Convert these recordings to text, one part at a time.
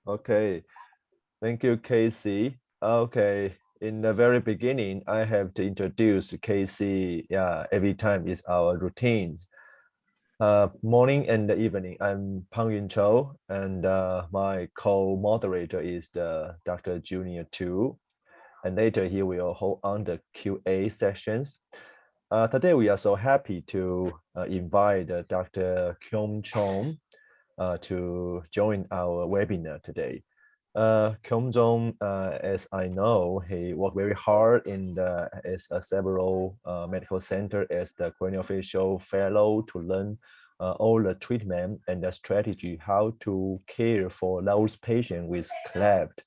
Okay, thank you, Casey. Okay, in the very beginning, I have to introduce Casey. Yeah, every time is our routines. Morning and the evening. I'm Pang Yun Cho, and my co-moderator is the Dr. Junior Tu. And later he will hold on the QA sessions. Today we are so happy to invite Dr. Kyung to join our webinar today. Kyung, as I know, he worked very hard in the as a several medical center as the craniofacial fellow to learn all the treatment and the strategy how to care for those patients with cleft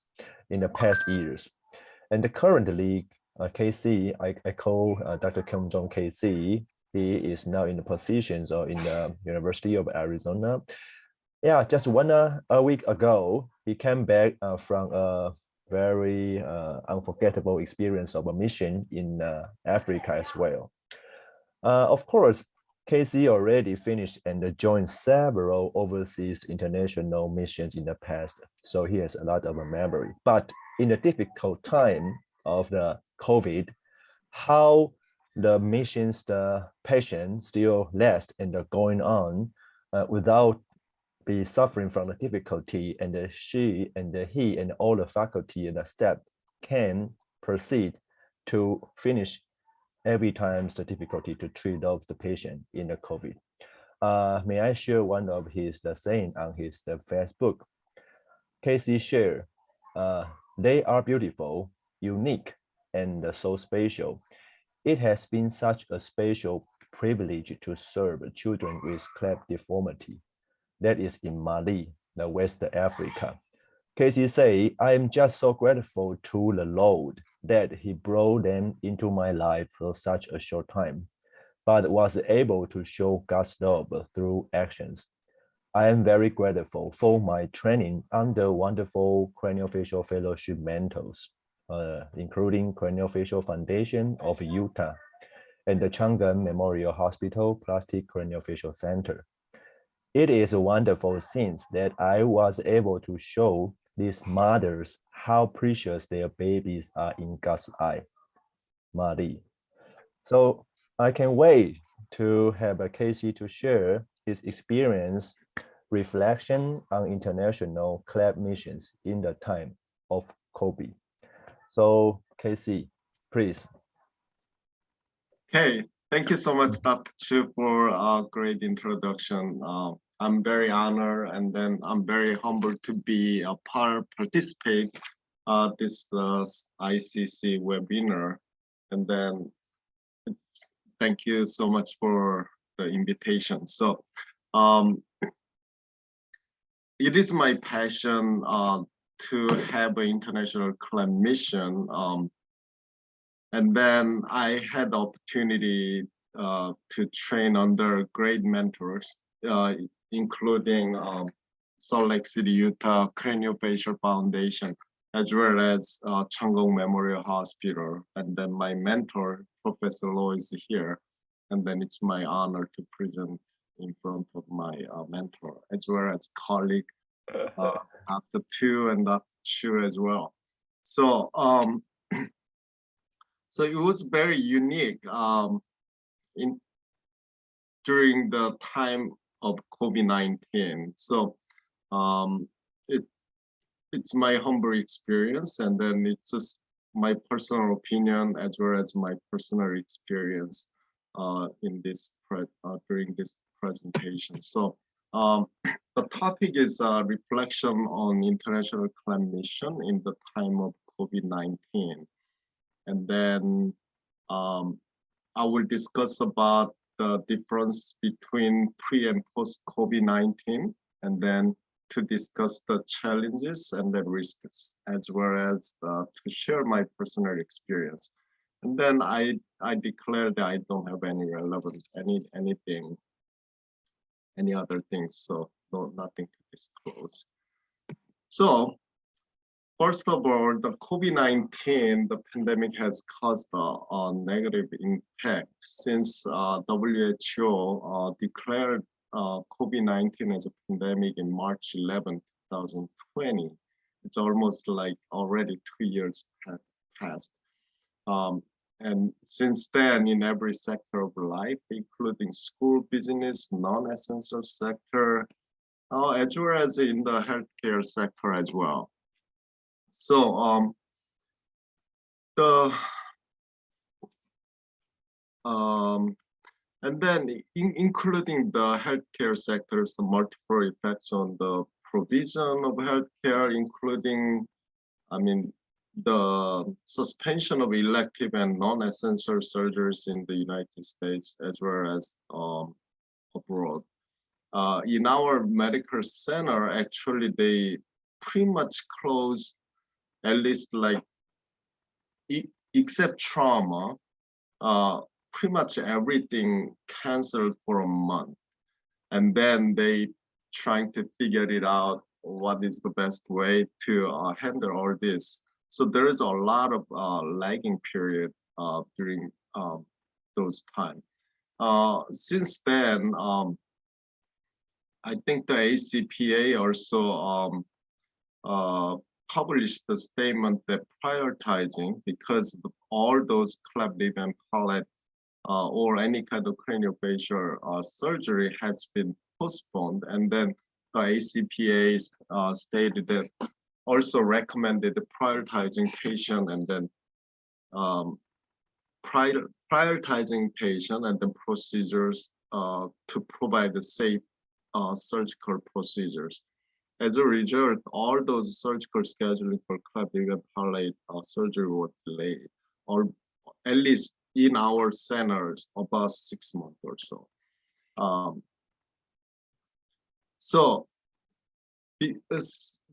in the past years. And currently, KC, I call Dr. Kyung KC. He is now in the positions or in the University of Arizona. Yeah, just a week ago, he came back from a very unforgettable experience of a mission in Africa as well. Of course, KC already finished and joined several overseas international missions in the past, so he has a lot of memory. But in the difficult time of the COVID, how the missions, the patients still last and going on without be suffering from the difficulty, and she and he and all the faculty and the staff can proceed to finish every time the difficulty to treat of the patient in the COVID. May I share one of his saying on his Facebook? Casey share, they are beautiful, unique, and so special. It has been such a special privilege to serve children with cleft deformity. That is in Mali, the West Africa. Casey say, I am just so grateful to the Lord that he brought them into my life for such a short time, but was able to show God's love through actions. I am very grateful for my training under wonderful craniofacial fellowship mentors, including Craniofacial Foundation of Utah and the Chang Memorial Hospital Plastic Craniofacial Center. It is wonderful since that I was able to show these mothers how precious their babies are in God's eye. Mali. So I can wait to have a Casey to share his experience, reflection on international cleft missions in the time of COVID. So Casey, please. Hey, thank you so much, Dr. Chu, for a great introduction. I'm very honored, and then I'm very humbled to be a participate this ICC webinar. And then thank you so much for the invitation. So it is my passion to have an international cleft mission. And then I had the opportunity to train under great mentors, including Salt Lake City, Utah Craniofacial Foundation, as well as Chung Memorial Hospital. And then my mentor, Professor Lo, is here. And then it's my honor to present in front of my mentor, as well as colleague, Dr. Tu and Dr. Chu as well. So, so it was very unique during the time of COVID-19. So it's my humble experience, and then it's just my personal opinion as well as my personal experience in this during this presentation. So the topic is reflection on international climate mission in the time of COVID-19. And then I will discuss about the difference between pre and post COVID-19, and then to discuss the challenges and the risks, as well as to share my personal experience. And then I declare that I don't have any relevant, any other things, so nothing to disclose. So first of all, the COVID-19, the pandemic has caused a negative impact since WHO declared COVID-19 as a pandemic in March 11, 2020. it's almost like already 2 years passed. And since then, in every sector of life, including school, business, non-essential sector, as well as in the healthcare sector as well. So and then including the healthcare sectors, the multiple effects on the provision of healthcare, including, I mean, the suspension of elective and non-essential surgeries in the United States as well as abroad. In our medical center, actually, they pretty much closed, at least like, except trauma, pretty much everything canceled for a month. And then they trying to figure it out, what is the best way to handle all this. So there is a lot of lagging period during those times. Since then, I think the ACPA also published the statement that prioritizing, because all those cleft lip and palate or any kind of craniofacial surgery has been postponed, and then the ACPA stated that also recommended prioritizing patient and then prioritizing patient and then procedures to provide the safe surgical procedures. As a result, all those surgical scheduling for cleft lip and palate surgery were delayed, or at least in our centers about 6 months or so. So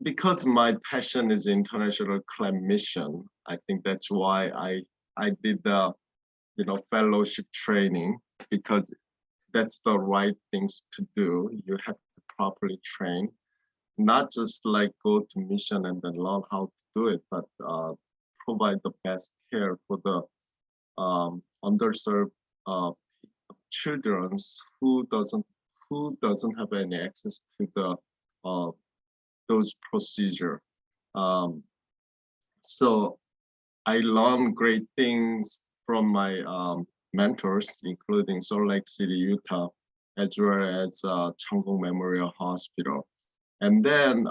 because my passion is international cleft mission, I think that's why I did the fellowship training, because that's the right things to do. You have to properly train, not just like go to mission and then learn how to do it, but provide the best care for the underserved children who doesn't have any access to the those procedure. So I learned great things from my mentors, including Salt Lake City, Utah, as well as Chang Memorial Hospital. And then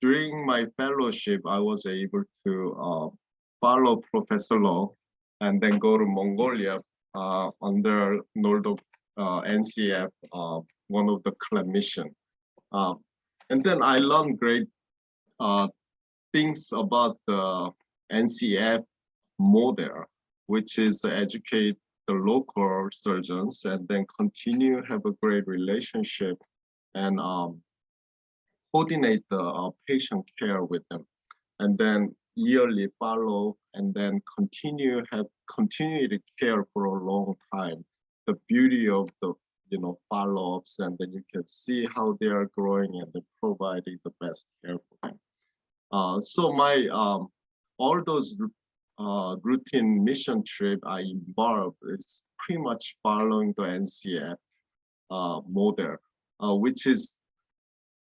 during my fellowship, I was able to follow Professor Lo and then go to Mongolia under Nordo NCF, one of the cleft mission. And then I learned great things about the NCF model, which is educate the local surgeons and then continue have a great relationship and coordinate the patient care with them, and then yearly follow, and then continue to care for a long time. The beauty of the follow-ups, and then you can see how they are growing and then providing the best care for them. So my all those routine mission trip I involved is pretty much following the NCF model, which is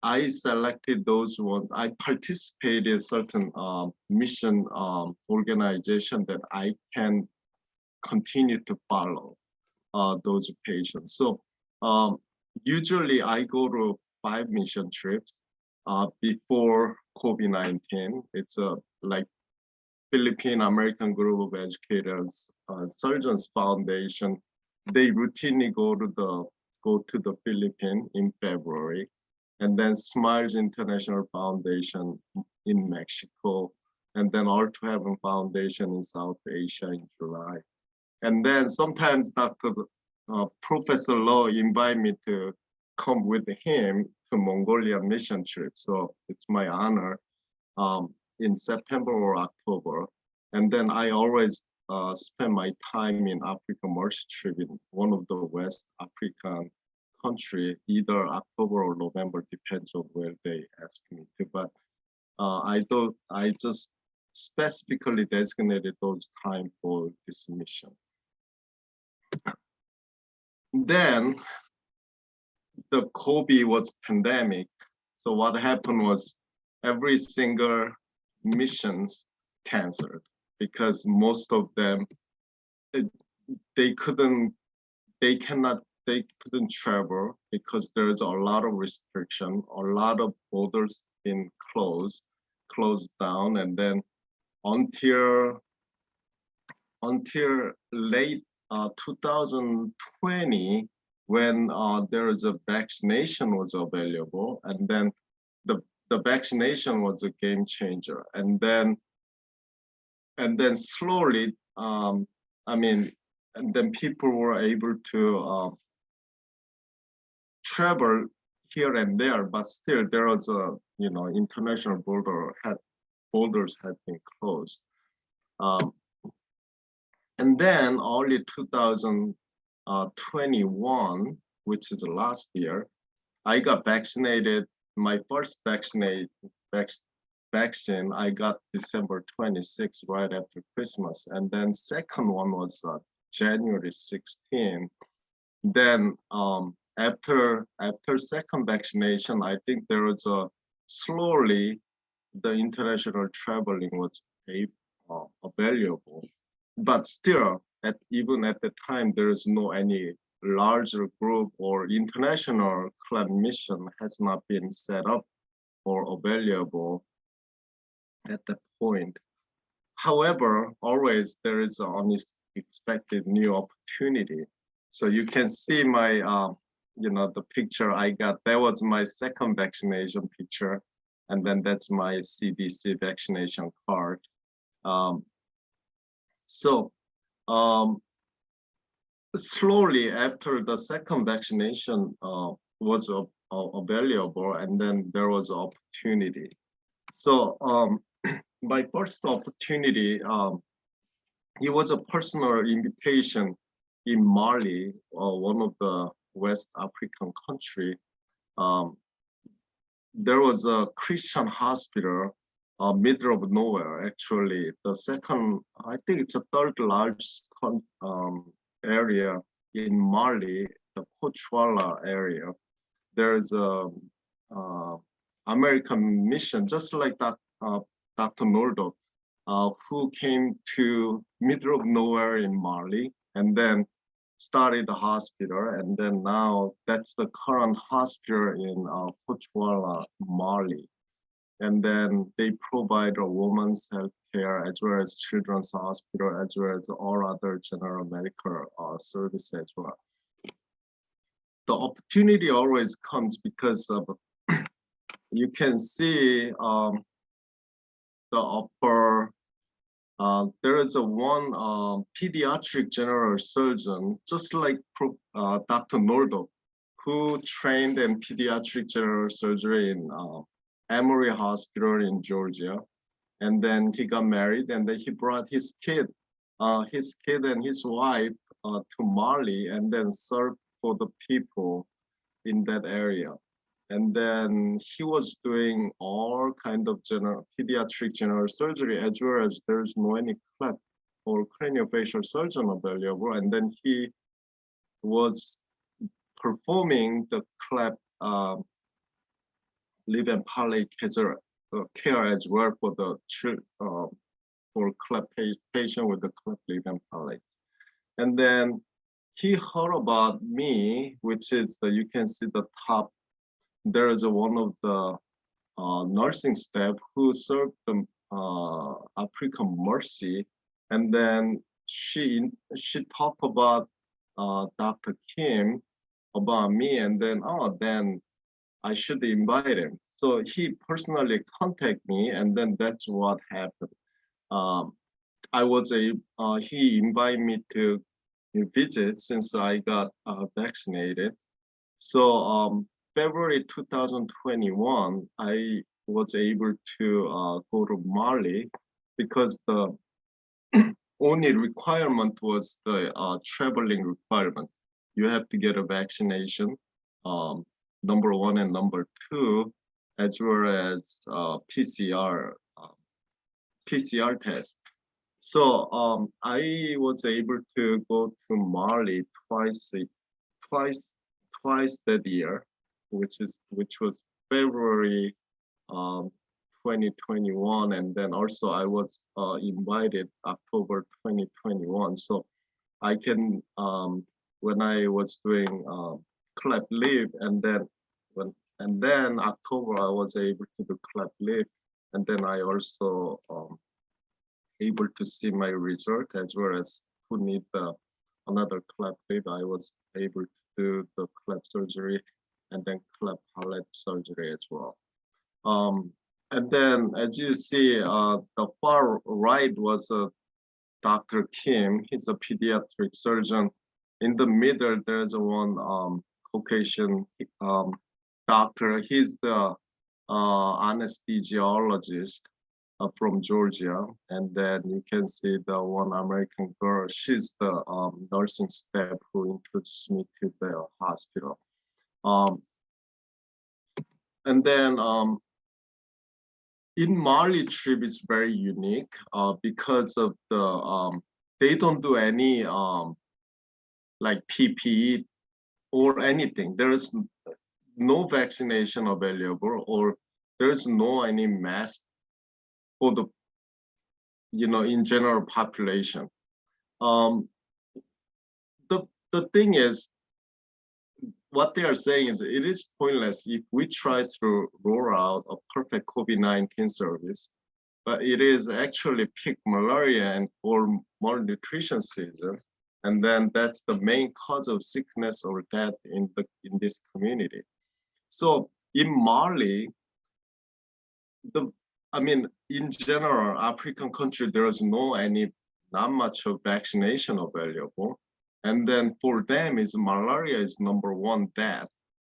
I selected those ones. I participated in certain mission organization that I can continue to follow those patients. So usually I go to 5 mission trips before COVID-19. It's a like Philippine American Group of Educators Surgeons Foundation. They routinely go to the Philippines in February, and then Smiles International Foundation in Mexico, and then All to Heaven Foundation in South Asia in July. And then sometimes Professor Lo invite me to come with him to Mongolia mission trip. So it's my honor in September or October. And then I always spend my time in Africa mercy trip in one of the West African country, either October or November, depends on where they ask me to. But I just specifically designated those time for this mission. Then the COVID was pandemic. So what happened was every single missions canceled because most of them they couldn't travel because there's a lot of restriction, a lot of borders been closed down, and then until late 2020, when there is a vaccination was available, and then the vaccination was a game changer, and then slowly, and then people were able to travel here and there, but still there was a international borders had been closed. And then early 2021, which is last year, I got vaccinated. My first vaccine I got December 26th, right after Christmas, and then second one was January 16. Then after second vaccination, I think there was slowly the international traveling was available, but still even at the time there is no any larger group or international club mission has not been set up or available at that point. However, always there is an unexpected new opportunity. So you can see my the picture I got. That was my second vaccination picture, and then that's my CDC vaccination card. Slowly after the second vaccination was available, and then there was opportunity. So my first opportunity, it was a personal invitation in Mali, one of the West African country. There was a Christian hospital, middle of nowhere. Actually, the second, I think it's the third largest area in Mali, the Pochwala area. There's a American mission, just like that, Dr. Nordov, who came to middle of nowhere in Mali, and then started the hospital, and then now that's the current hospital in Pochwala, Mali. And then they provide a woman's health care as well as children's hospital, as well as all other general medical services as well. The opportunity always comes because of, you can see the upper, there is a one pediatric general surgeon, just like Dr. Nordov, who trained in pediatric general surgery in Emory Hospital in Georgia. And then he got married, and then he brought his kid and his wife to Mali, and then served for the people in that area. And then he was doing all kind of pediatric general surgery, as well as there's no any cleft or craniofacial surgeon available. And then he was performing the cleft lip and palate care as well for the for cleft patient with the cleft lip and palate. And then he heard about me, which is you can see the top. There is one of the nursing staff who served the African Mercy, and then she talked about Dr. Kim about me, and then then I should invite him. So he personally contacted me, and then that's what happened. He invited me to visit since I got vaccinated. So February 2021, I was able to go to Mali because the only requirement was the traveling requirement. You have to get a vaccination, number one, and number two, as well as PCR test. So I was able to go to Mali twice that year, which was February 2021, and then also I was invited October 2021. So I can when I was doing Cleft leave, and then October I was able to do Cleft leave, and then I also able to see my result, as well as who need another cleft lip. I was able to do the cleft surgery and then cleft palate surgery as well. And then, as you see, the far right was Dr. Kim. He's a pediatric surgeon. In the middle, there's one Caucasian doctor. He's the anesthesiologist from Georgia. And then you can see the one American girl. She's the nursing staff who introduced me to the hospital. And then in Mali trip is very unique because of the they don't do any like PPE or anything. There is no vaccination available, or there's no any mask for the in general population. The thing is, what they are saying is it is pointless if we try to roll out a perfect COVID-19 service, but it is actually peak malaria and or malnutrition season, and then that's the main cause of sickness or death in this community. So in Mali, in general, African country, there is not much of vaccination available. And then for them, malaria is #1 death,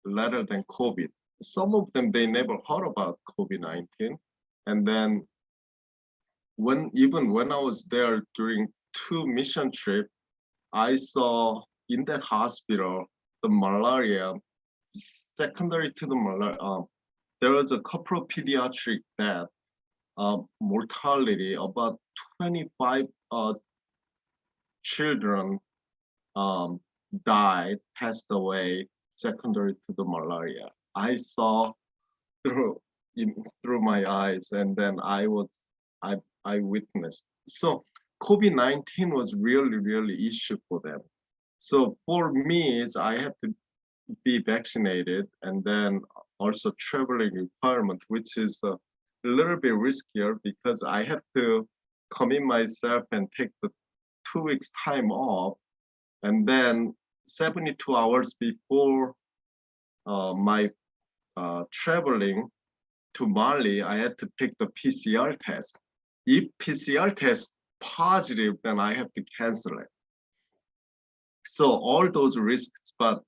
rather than COVID. Some of them, they never heard about COVID-19. And then even when I was there during 2 mission trips, I saw in that hospital, the malaria, secondary to the malaria, there was a couple of pediatric death, mortality, about 25 children died, passed away, secondary to the malaria. I saw through my eyes, and then I witnessed. So COVID-19 was really issue for them. So for me, I have to be vaccinated, and then also traveling requirement, which is a little bit riskier because I have to commit myself and take the 2 weeks time off, and then 72 hours before my traveling to Mali, I had to take the PCR test. If PCR test positive, then I have to cancel it. So all those risks, but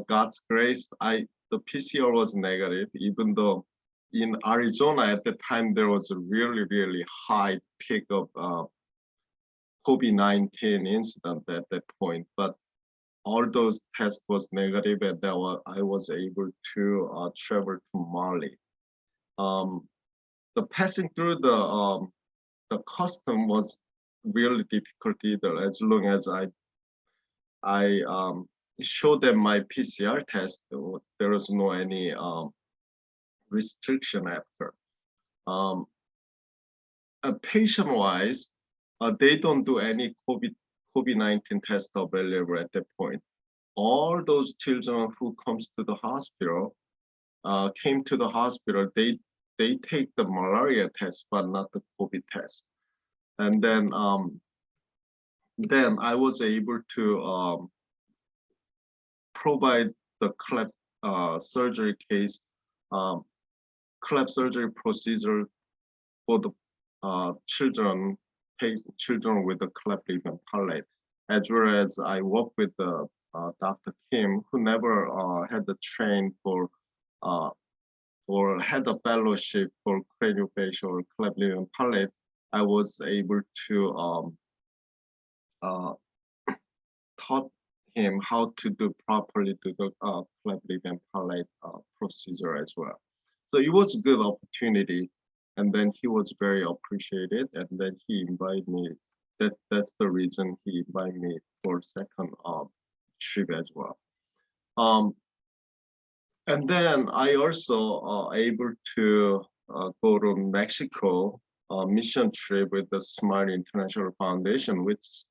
God's grace, the PCR was negative, even though in Arizona at the time there was a really high peak of COVID-19 incident at that point. But all those tests was negative, and I was able to travel to Mali. The passing through the custom was really difficult either, as long as I showed them my PCR test. There was no any restriction after. Patient-wise, they don't do any COVID-19 test available at that point. All those children who comes to the hospital, came to the hospital, they take the malaria test, but not the COVID test. And then I was able to provide the cleft surgery case, cleft surgery procedure for the children with the cleft lip and palate, as well as I work with the Dr. Kim, who never had the train for or had a fellowship for craniofacial or cleft lip and palate. I was able to taught him how to do properly to the cleft lip and palate procedure as well. So it was a good opportunity, and then he was very appreciated, and then he invited me. That's the reason he invited me for second trip as well. And then I also able to go to Mexico mission trip with the Smart International Foundation, which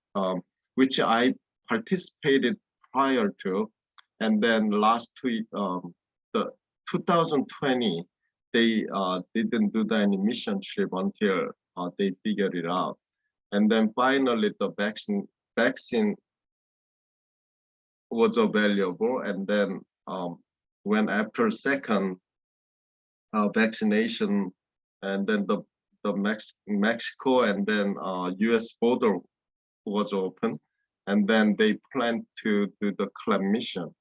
I participated prior to, and then the 2020 they didn't do any mission trip until they figured it out, and then finally the vaccine was available, and then when after second vaccination, and then the Mexico and then U.S. border was open, and then they planned to do the Cleft mission.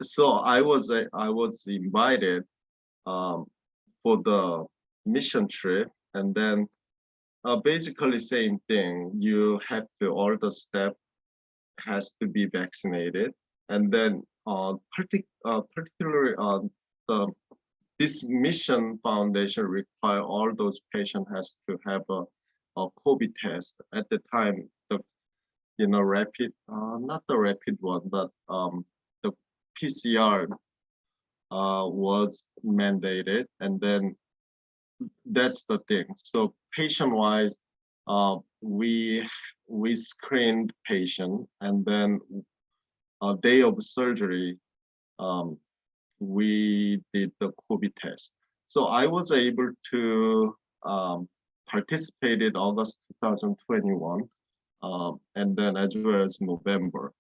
So I was invited for the mission trip, and then basically same thing. You have to, all the staff has to be vaccinated, and then particularly this mission foundation require all those patients has to have a COVID test. At the time, the rapid, not the rapid one, but the PCR was mandated, and then that's the thing. So patient-wise, we screened patient, and then day of surgery, we did the COVID test. So I was able to participate in August 2021, and then as well as November.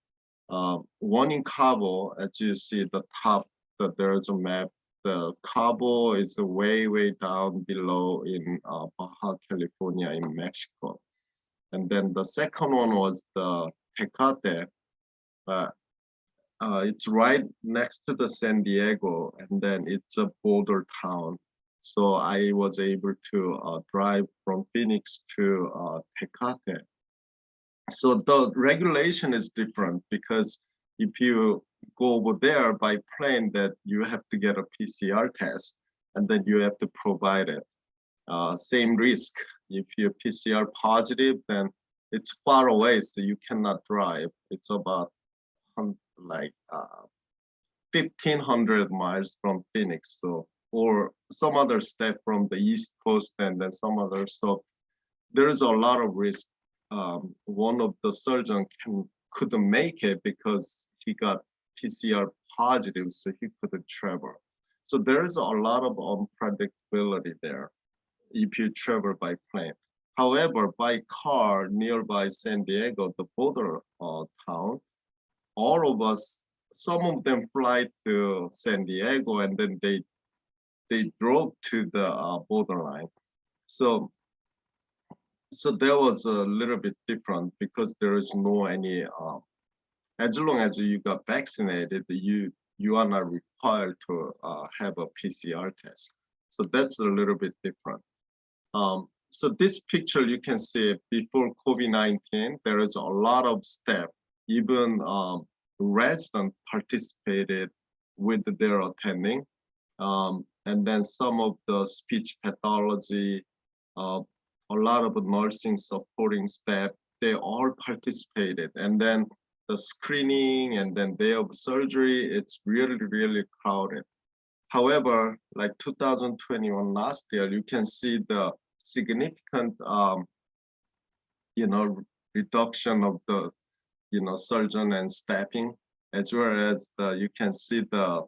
One in Cabo, as you see the top, that there's a map. The Cabo is way down below in Baja California in Mexico. And then the second one was the Tecate. It's right next to the San Diego, and then it's a border town. So I was able to drive from Phoenix to Tecate. So the regulation is different, because if you go over there by plane, that you have to get a PCR test, and then you have to provide it. Same risk. If you're PCR positive, then it's far away, so you cannot drive. It's about like 1,500 miles from Phoenix, so, or some other state from the East Coast, and then some others. So there's a lot of risk. One of the surgeons couldn't make it because he got PCR positive, so he couldn't travel. So there's a lot of unpredictability there if you travel by plane. However, by car nearby San Diego, the border town, all of us, some of them fly to San Diego, and then they drove to the borderline. So there was a little bit different, because there is no any, as long as you got vaccinated, you are not required to have a PCR test. So that's a little bit different. So this picture, you can see before COVID-19, there is a lot of steps. Even residents participated with their attending. And then some of the speech pathology, a lot of nursing supporting staff, they all participated. And then the screening, and then day of surgery, it's really crowded. However, like 2021 last year, you can see the significant, reduction of the, surgeon and staffing, as well as you can see the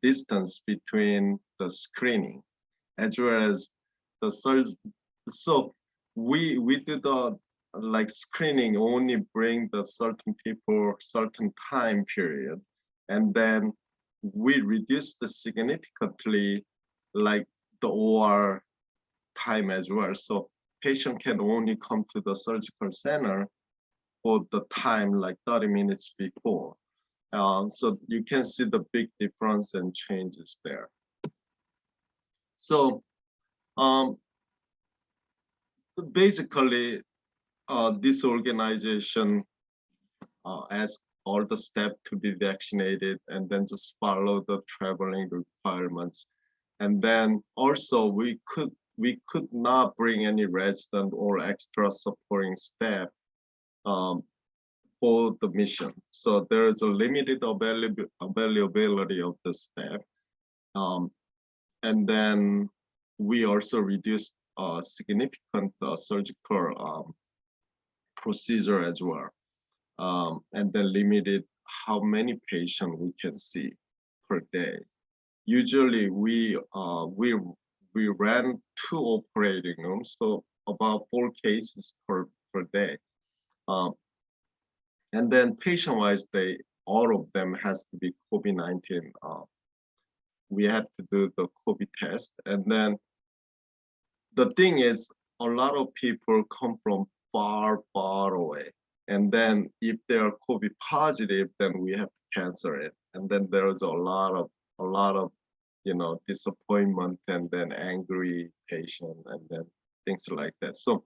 distance between the screening, as well as the surgeon. So we did the screening only bring the certain people certain time period, and then we reduced significantly the OR time as well. So patient can only come to the surgical center for the time 30 minutes before. So you can see the big difference and changes there. So basically, this organization asked all the staff to be vaccinated, and then just follow the traveling requirements. And then also we could not bring any resident or extra supporting staff for the mission. So there is a limited availability of the staff. and then we also reduced significant surgical procedure as well, and then limited how many patients we can see per day. Usually we ran 2 operating rooms, so about 4 cases per day. And then patient-wise, all of them has to be COVID-19. We have to do the COVID test, and then the thing is, a lot of people come from far away, and then if they are COVID positive, then we have to cancel it, and then there's a lot of disappointment, and then angry patient, and then things like that. So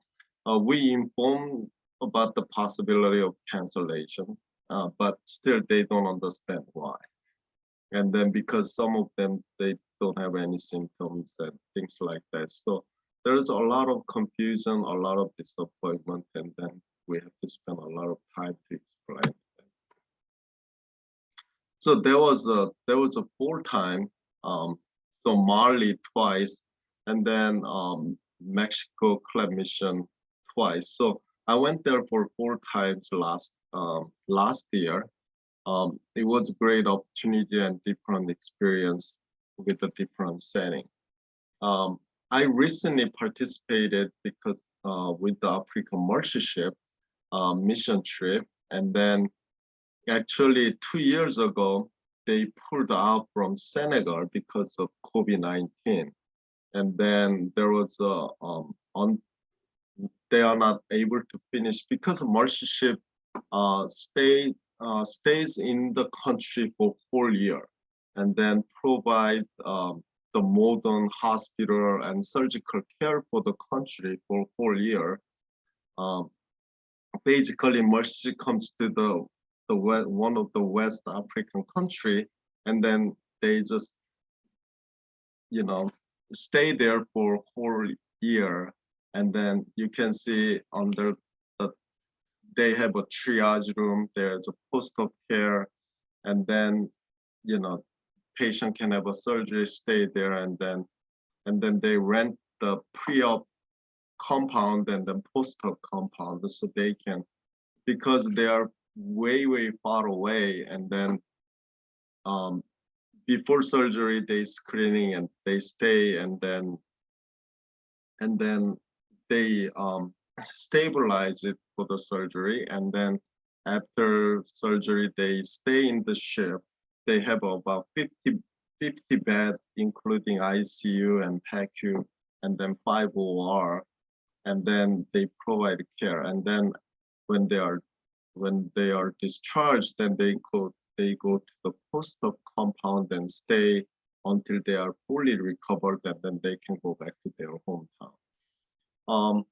we inform about the possibility of cancellation, but still they don't understand why. And then because some of them, they don't have any symptoms and things like that. So there's a lot of confusion, a lot of disappointment, and then we have to spend a lot of time to explain. So there was a full time, so Mali twice, and then Mexico Cleft mission twice. So I went there for 4 times last year. It was a great opportunity and different experience with a different setting. I recently participated because with the African Marshallship mission trip, and then actually 2 years ago, they pulled out from Senegal because of COVID-19. And then there was they are not able to finish because Marshallship stays in the country for whole year, and then provide the modern hospital and surgical care for the country for whole year. Basically, Marshallship comes to one of the West African country, and then they just stay there for whole year, and then you can see under they have a triage room, there's a post-op care, and then patient can have a surgery, stay there, and then they rent the pre-op compound and then post-op compound, so they can, because they are way far away, and then before surgery they screening and they stay, and then they stabilize it for the surgery, and then after surgery they stay in the ship. They have about 50 bed, including ICU and PACU, and then 5 OR, and then they provide care. And then when they are discharged, then they go to the post-op compound and stay until they are fully recovered, and then they can go back to their hometown.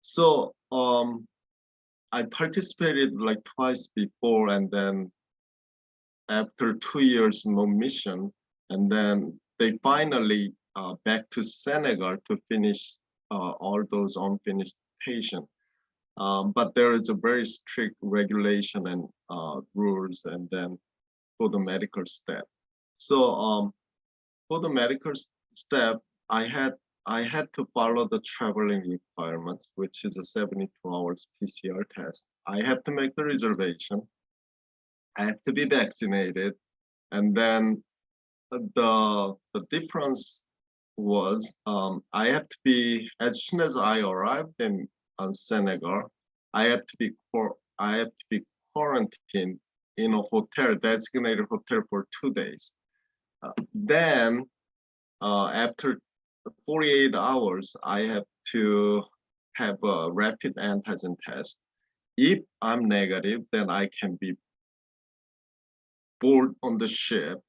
So I participated like twice before, and then after 2 years no mission, and then they finally back to Senegal to finish all those unfinished patients. But there is a very strict regulation and rules, and then for the medical staff. So for the medical staff, I had to follow the traveling requirements, which is a 72 hours PCR test. I have to make the reservation. I have to be vaccinated, and then the difference was I have to be, as soon as I arrived in Senegal, I have to be quarantined in a hotel, designated hotel, for 2 days. Then after 48 hours, I have to have a rapid antigen test. If I'm negative, then I can be board on the ship.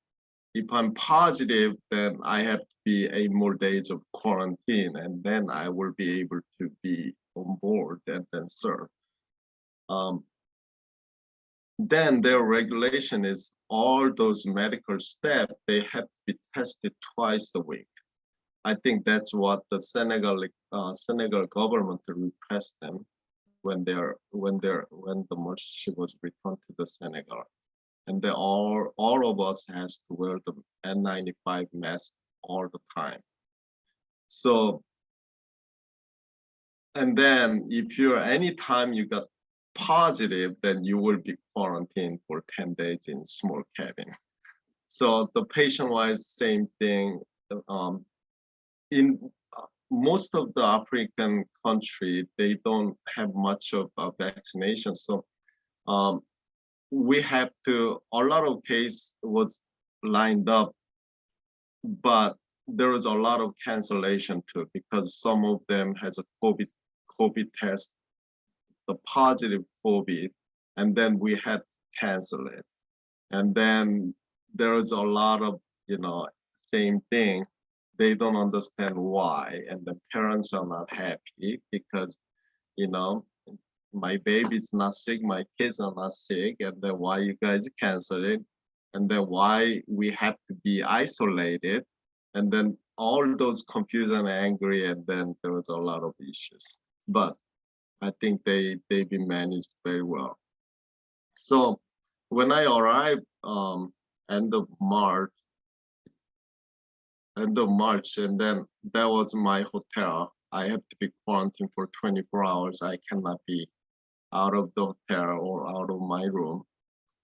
If I'm positive, then I have to be 8 more days of quarantine, and then I will be able to be on board and then serve. Then their regulation is all those medical staff, they have to be tested twice a week. I think that's what the Senegal government requests them when the Marshallship was returned to the Senegal. And they all of us has to wear the N95 mask all the time. So, and then if you're anytime you got positive, then you will be quarantined for 10 days in small cabin. So the patient-wise, same thing. In most of the African country, they don't have much of a vaccination. So we have to, a lot of case was lined up, but there was a lot of cancellation too, because some of them has a COVID test, the positive COVID, and then we had to cancel it. And then there is a lot of, same thing. They don't understand why, and the parents are not happy because, my baby's not sick, my kids are not sick, and then why you guys cancel it, and then why we have to be isolated, and then all those confused and angry, and then there was a lot of issues. But I think they've been managed very well. So when I arrived end of March, and then that was my hotel. I have to be quarantined for 24 hours. I cannot be out of the hotel or out of my room.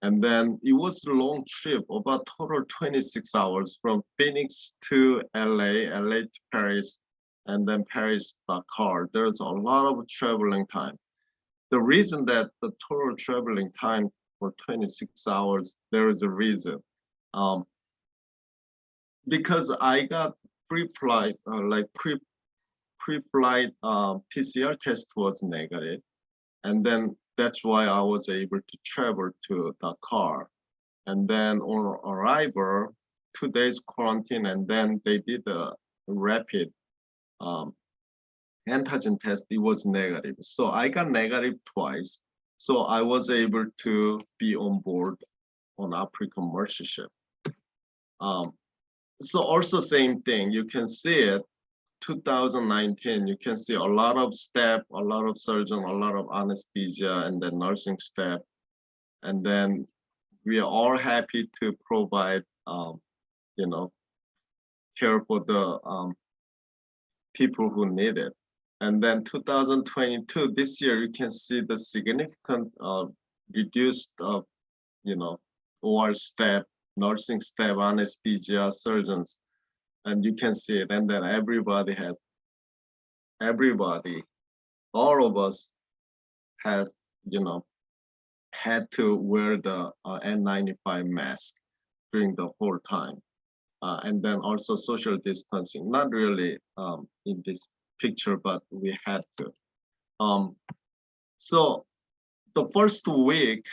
And then it was a long trip, about total 26 hours from Phoenix to LA to Paris, and then Paris Dakar. There's a lot of traveling time. The reason that the total traveling time for 26 hours, there is a reason. Because I got pre-flight, pre-flight PCR test was negative. And then that's why I was able to travel to Dakar. And then on arrival, 2 days quarantine, and then they did a rapid antigen test. It was negative. So I got negative twice. So I was able to be on board on African Mercy ship. So also same thing, you can see it, 2019, you can see a lot of staff, a lot of surgeon, a lot of anesthesia, and then nursing staff. And then we are all happy to provide, care for the people who need it. And then 2022, this year, you can see the significant reduced, OR staff, nursing staff, anesthesia, surgeons, and you can see it. And then all of us has, had to wear the N95 mask during the whole time. And then also social distancing, not really in this picture, but we had to. So the first week,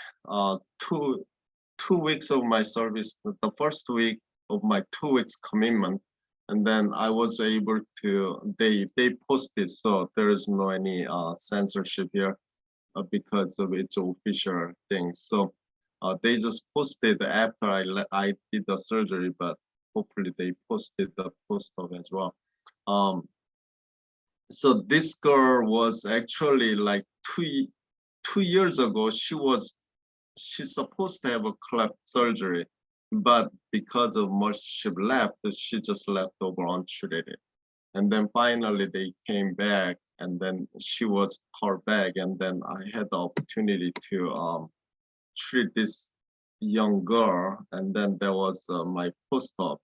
2 weeks of my service, the first week of my 2 weeks commitment, and then I was able to, they posted, so there is no any censorship here because of its official thing. So they just posted after I did the surgery, but hopefully they posted the post-op as well. So this girl was actually like two years ago, she's supposed to have a cleft surgery, but because of Mercy left, she just left over untreated. And then finally they came back, and then she was called back, and then I had the opportunity to treat this young girl, and then there was my post-op.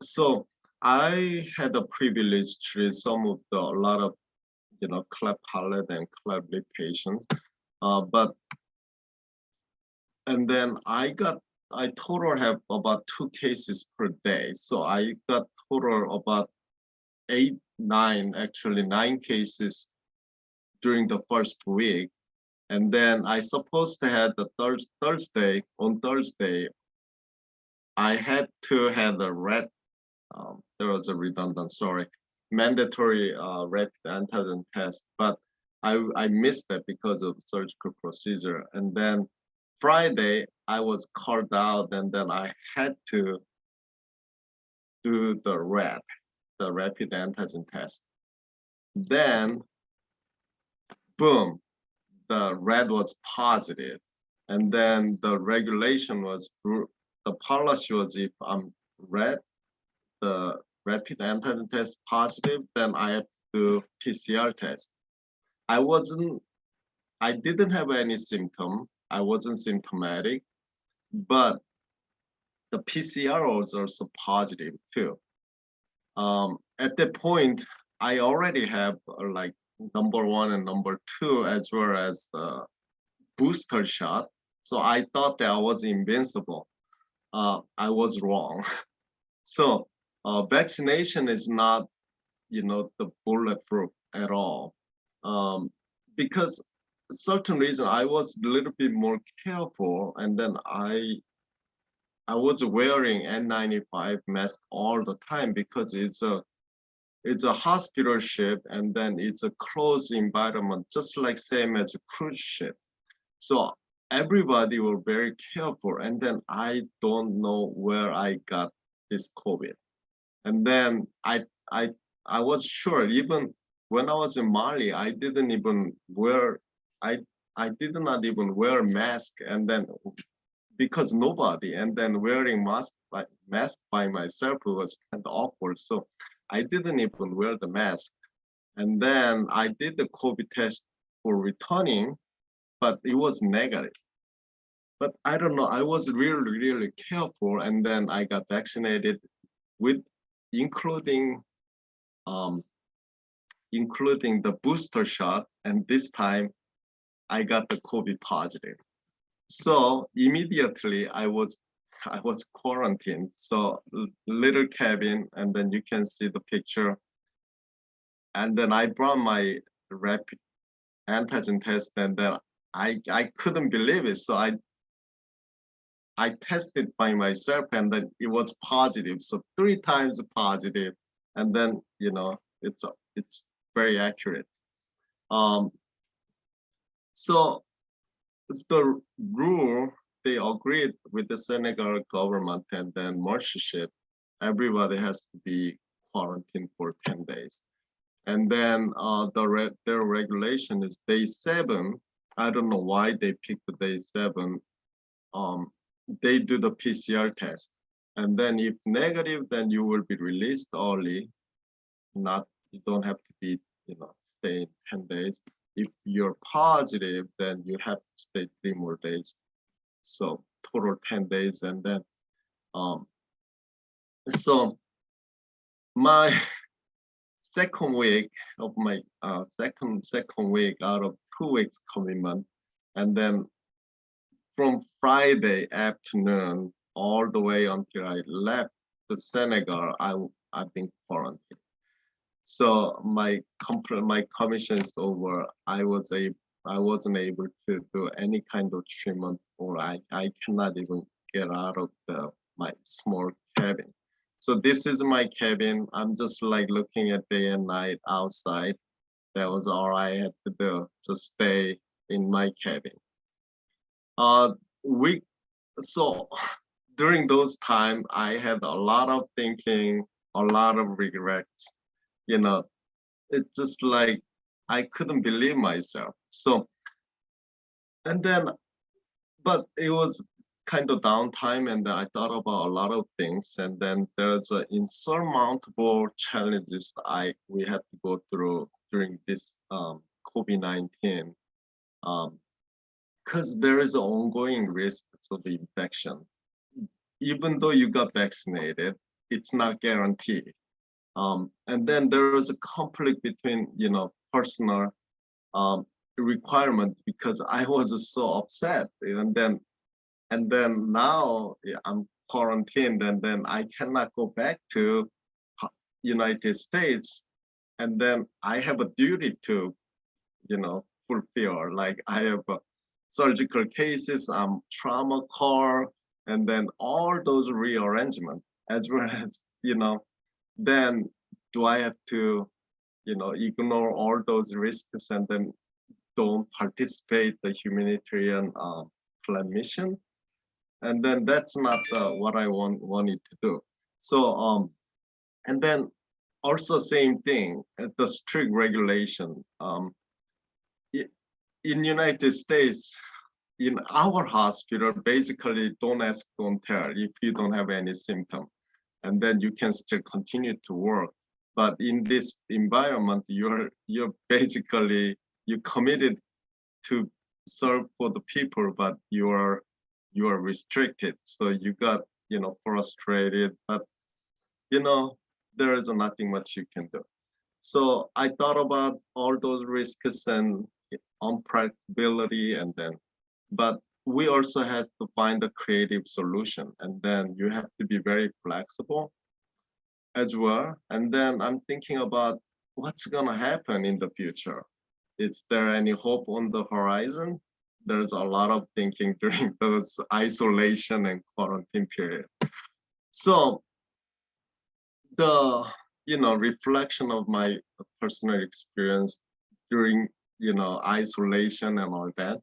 So I had the privilege to treat a lot of cleft palate and cleft lip patients, and then I total have about 2 cases per day. So I got total about 9 cases during the first week. And then I supposed to have the Thursday, I had to have the there was a redundant, sorry, mandatory rapid antigen test, but I missed that because of surgical procedure. And then Friday, I was called out, and then I had to do the rapid antigen test. Then, boom, the red was positive. And then the regulation was the policy was if I'm the rapid antigen test positive, then I have to do PCR test. I didn't have any symptom. I wasn't symptomatic, but the PCR was also positive too. At that point, I already have like number 1 and number 2, as well as the booster shot. So I thought that I was invincible. I was wrong. So vaccination is not, the bulletproof at all. Because certain reason I was a little bit more careful, and then I was wearing N95 mask all the time because it's a hospital ship, and then it's a closed environment, just like same as a cruise ship. So everybody were very careful, and then I don't know where I got this COVID. And then I was sure, even when I was in Mali, I did not even wear a mask, and then because nobody, and then wearing mask by myself was kind of awkward. So I didn't even wear the mask. And then I did the COVID test for returning, but it was negative. But I don't know, I was really, really careful, and then I got vaccinated with including the booster shot, and this time I got the COVID positive. So immediately I was quarantined. So little cabin, and then you can see the picture. And then I brought my rapid antigen test, and then I couldn't believe it. So I tested by myself, and then it was positive. So 3 times positive, and then it's very accurate. So the rule, they agreed with the Senegal government, and then Mauritius, everybody has to be quarantined for 10 days. And then their regulation is day 7. I don't know why they picked the day 7. They do the PCR test. And then if negative, then you will be released early. You don't have to be, stay 10 days. If you're positive, then you have to stay 3 more days. So total 10 days. And then, so my second week of my second week out of 2 weeks commitment, and then from Friday afternoon all the way until I left to Senegal, I've been quarantined. So my commission is over. I wasn't able to do any kind of treatment, or I cannot even get out of my small cabin. So this is my cabin. I'm just like looking at day and night outside. That was all I had to do, to stay in my cabin. So during those time, I had a lot of thinking, a lot of regrets. It's just like I couldn't believe myself. So, and then, but it was kind of downtime, and I thought about a lot of things, and then there's insurmountable challenges we have to go through during this COVID-19, because there is an ongoing risk of the infection. Even though you got vaccinated, it's not guaranteed. And then there was a conflict between, personal requirement, because I was so upset, and then now I'm quarantined, and then I cannot go back to United States, and then I have a duty to, fulfill. Like I have surgical cases, trauma core, and then all those rearrangements, as well as, then do I have to, ignore all those risks and then don't participate the humanitarian plan mission? And then that's not what I wanted to do. So, and then also same thing, the strict regulation. In United States, in our hospital, basically don't ask, don't tell if you don't have any symptom, and then you can still continue to work. But in this environment, you're basically you committed to serve for the people, but you are restricted. So you got frustrated, but there is nothing much you can do. So I thought about all those risks and unpredictability, and then, but we also had to find a creative solution, and then you have to be very flexible as well. And then I'm thinking about what's gonna happen in the future. Is there any hope on the horizon? There's a lot of thinking during those isolation and quarantine period. So the reflection of my personal experience during isolation and all that,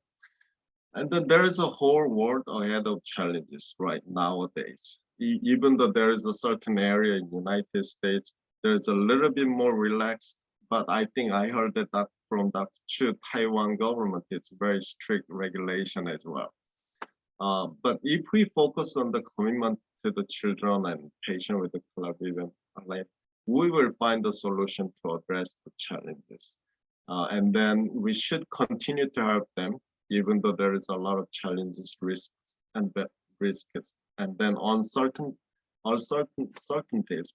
and then there is a whole world ahead of challenges right nowadays. Even though there is a certain area in the United States, there's a little bit more relaxed, but I think I heard that from Dr. Chu, Taiwan government, it's very strict regulation as well. But if we focus on the commitment to the children and patient with the Cleft, we will find a solution to address the challenges. And then we should continue to help them, even though there is a lot of challenges, risks, and then uncertainties.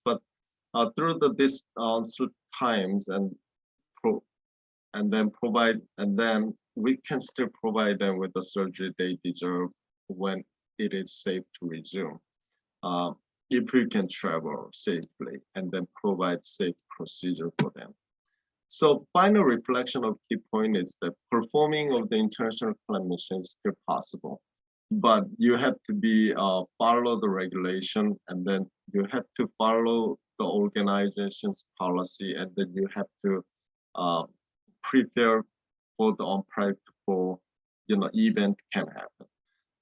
But through these times and then we can still provide them with the surgery they deserve when it is safe to resume. If we can travel safely and then provide safe procedure for them. So final reflection of key point is that performing of the international Cleft mission is still possible, but you have to be follow the regulation, and then you have to follow the organization's policy, and then you have to prepare for the unpredictable event can happen.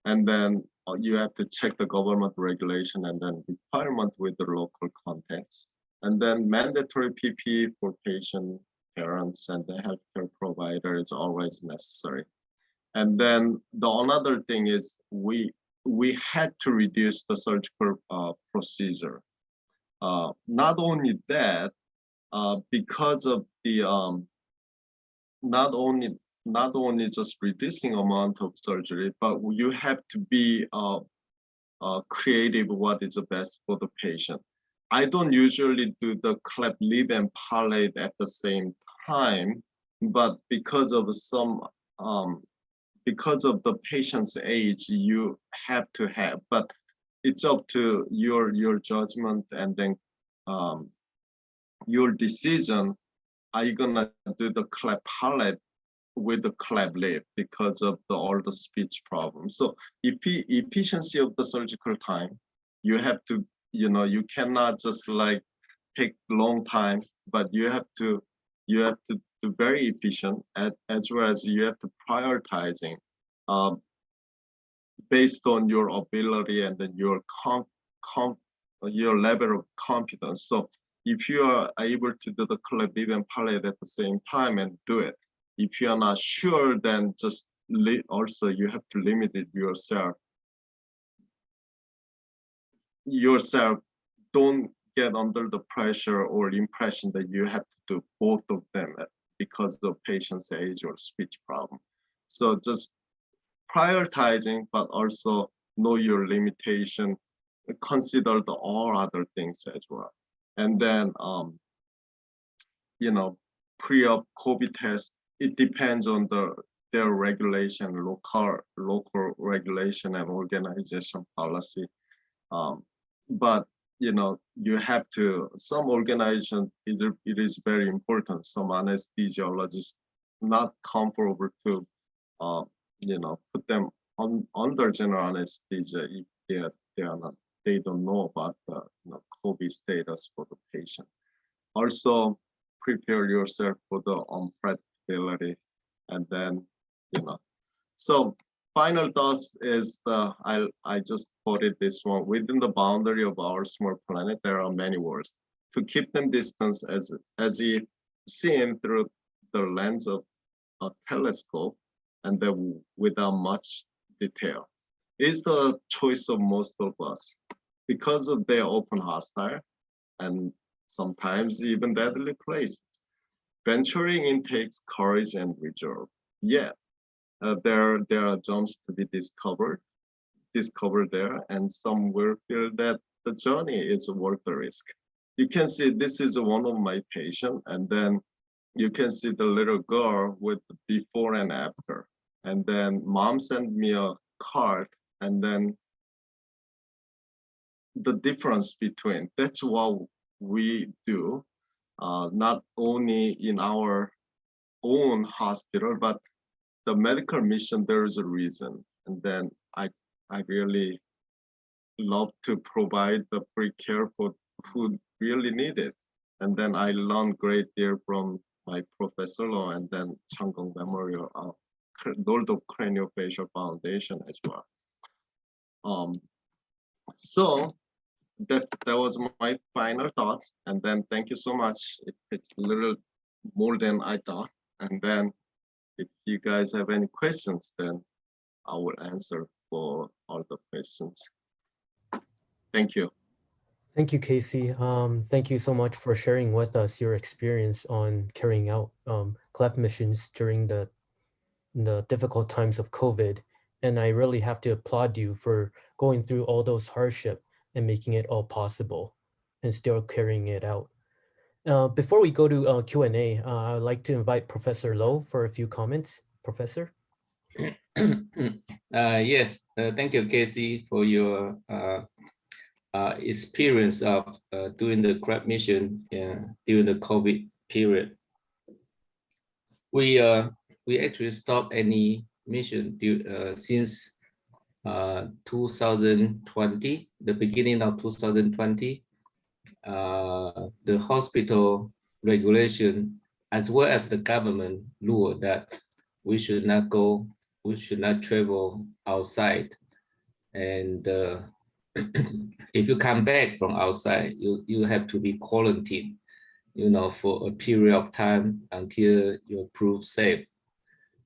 And then you have to check the government regulation and then requirement with the local context. And then mandatory PPE for patient, parents, and the healthcare provider is always necessary. And then another thing is we had to reduce the surgical procedure. Not only that, because of the not only just reducing amount of surgery, but you have to be creative what is the best for the patient. I don't usually do the cleft lip and palate at the same time, but because of the patient's age, you have to have. But it's up to your judgment and then your decision. Are you gonna do the cleft palate with the cleft lip because of all the speech problems? So efficiency of the surgical time, you have to, you cannot just like take long time, but you have to do very efficient, as well as you have to prioritizing based on your ability and then your level of competence. So if you are able to do the cleft lip and palate at the same time and do it, if you are not sure, then just also you have to limit it yourself. Don't get under the pressure or impression that you have to do both of them because of patient's age or speech problem. So just prioritizing, but also know your limitation, consider all other things as well. And then, pre-op COVID test, it depends on their regulation, local regulation and organization policy. But you have to, some organization it is very important. Some anesthesiologists not comfortable to put them under general anesthesia if they don't know about the COVID status for the patient. Also prepare yourself for the unpredictability, and then so final thoughts is I just quoted this one: within the boundary of our small planet there are many worlds. To keep them distant as if seen through the lens of a telescope, and then without much detail. It's the choice of most of us because of their open hostile and sometimes even deadly places. Venturing in takes courage and resolve. Yeah, there are gems to be discovered there, and some will feel that the journey is worth the risk. You can see this is one of my patients, and then you can see the little girl with the before and after. And then mom sent me a card, and then the difference between, that's what we do, not only in our own hospital, but the medical mission, there is a reason. And then I really love to provide the free care for who really need it. And then I learned great deal from my professor and then Chang Memorial Nordic Craniofacial Foundation as well. So that was my final thoughts. And then thank you so much. It's a little more than I thought. And then if you guys have any questions, then I will answer for all the questions. Thank you. Thank you, Casey. Thank you so much for sharing with us your experience on carrying out Cleft missions during the difficult times of COVID. And I really have to applaud you for going through all those hardship and making it all possible and still carrying it out. Before we go to Q&A, I would like to invite Professor Lowe for a few comments. Professor? Yes, thank you, Casey, for your experience of doing the Cleft mission during the COVID period. We actually stopped any mission since 2020, the beginning of 2020. The hospital regulation, as well as the government rule that we should not travel outside, and if you come back from outside, you have to be quarantined, for a period of time until you're proved safe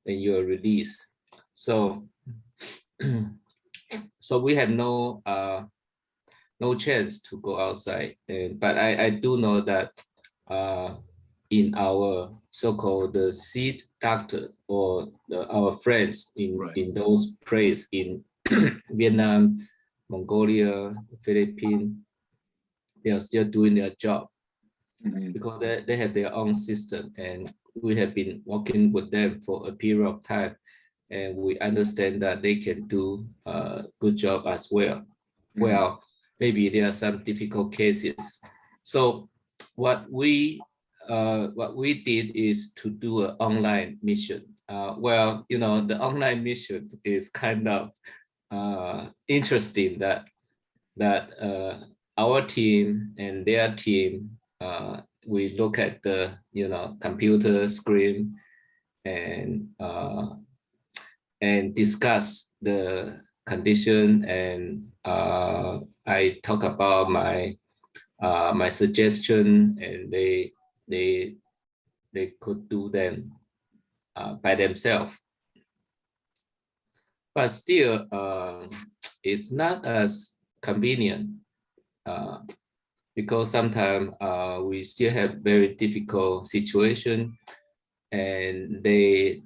and you're released. So we have no chance to go outside. But I do know that in our so-called the seed doctor or our friends in those places in Vietnam, Mongolia, Philippines, they are still doing their job because they have their own system, and we have been working with them for a period of time, and we understand that they can do a good job as well. Well, maybe there are some difficult cases. So what we did is to do an online mission. Well, the online mission is kind of interesting that our team and their team, we look at the computer screen and discuss the condition, and I talk about my suggestion, and they could do them by themselves. But still, it's not as convenient because sometimes we still have very difficult situation, and they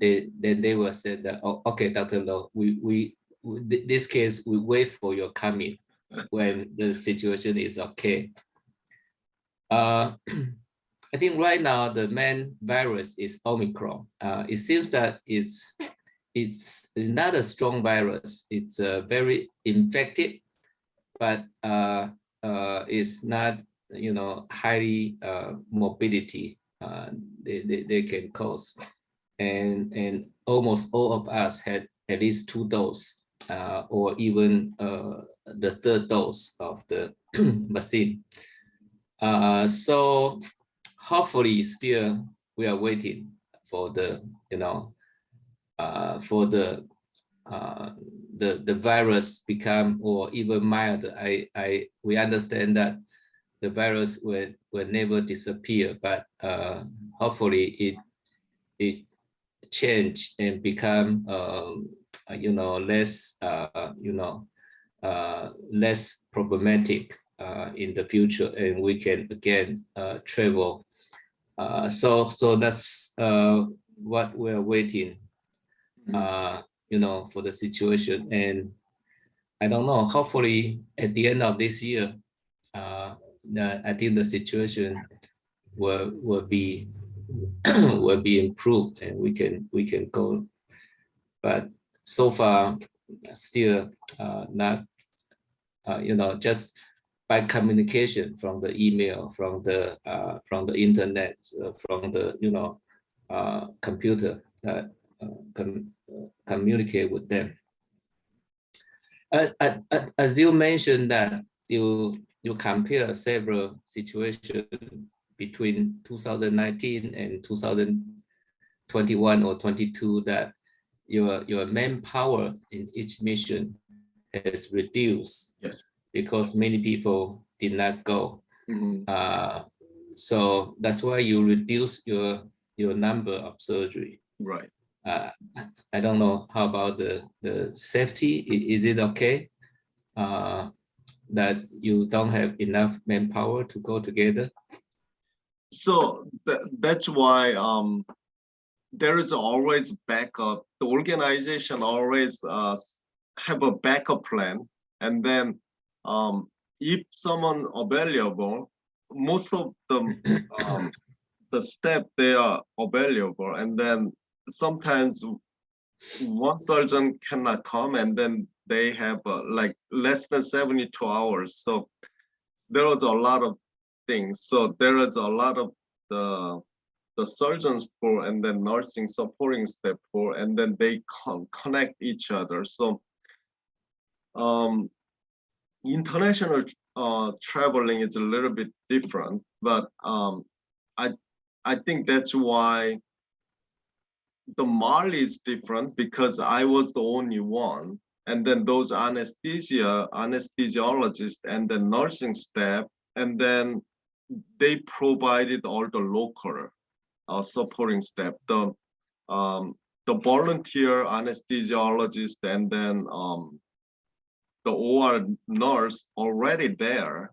will say that, oh, okay, Dr. Lowe, we this case we wait for your coming when the situation is okay. I think right now the main virus is Omicron. It seems that it's not a strong virus. It's very infected, but it's not highly morbidity they can cause, and almost all of us had at least 2 doses or even the 3rd dose of the vaccine. So hopefully still we are waiting for the the virus become or even milder. We understand that the virus will never disappear, but hopefully change and become less less problematic in the future, and we can again travel. So that's what we're waiting, for the situation. And I don't know, hopefully at the end of this year, I think the situation will be will be improved, and we can go. But so far, still not, just by communication from the email, from the internet, from the computer, communicate with them. As you mentioned that you compare several situations between 2019 and 2021 or 22, that your manpower in each mission has reduced. Yes. Because many people did not go. Mm-hmm. So that's why you reduce your number of surgery. Right. I don't know, how about the safety? Is it okay that you don't have enough manpower to go together? So that's why there is always backup. The organization always have a backup plan, and then if someone available, most of the staff, they are available, and then sometimes one surgeon cannot come, and then they have like less than 72 hours. So there was a lot of things. So there is a lot of the surgeons for, and then nursing supporting staff for, and then they connect each other. So international traveling is a little bit different, but I think that's why the Mali is different, because I was the only one, and then those anesthesiologists and the nursing staff, and then they provided all the local supporting staff, the volunteer anesthesiologist, and then the OR nurse already there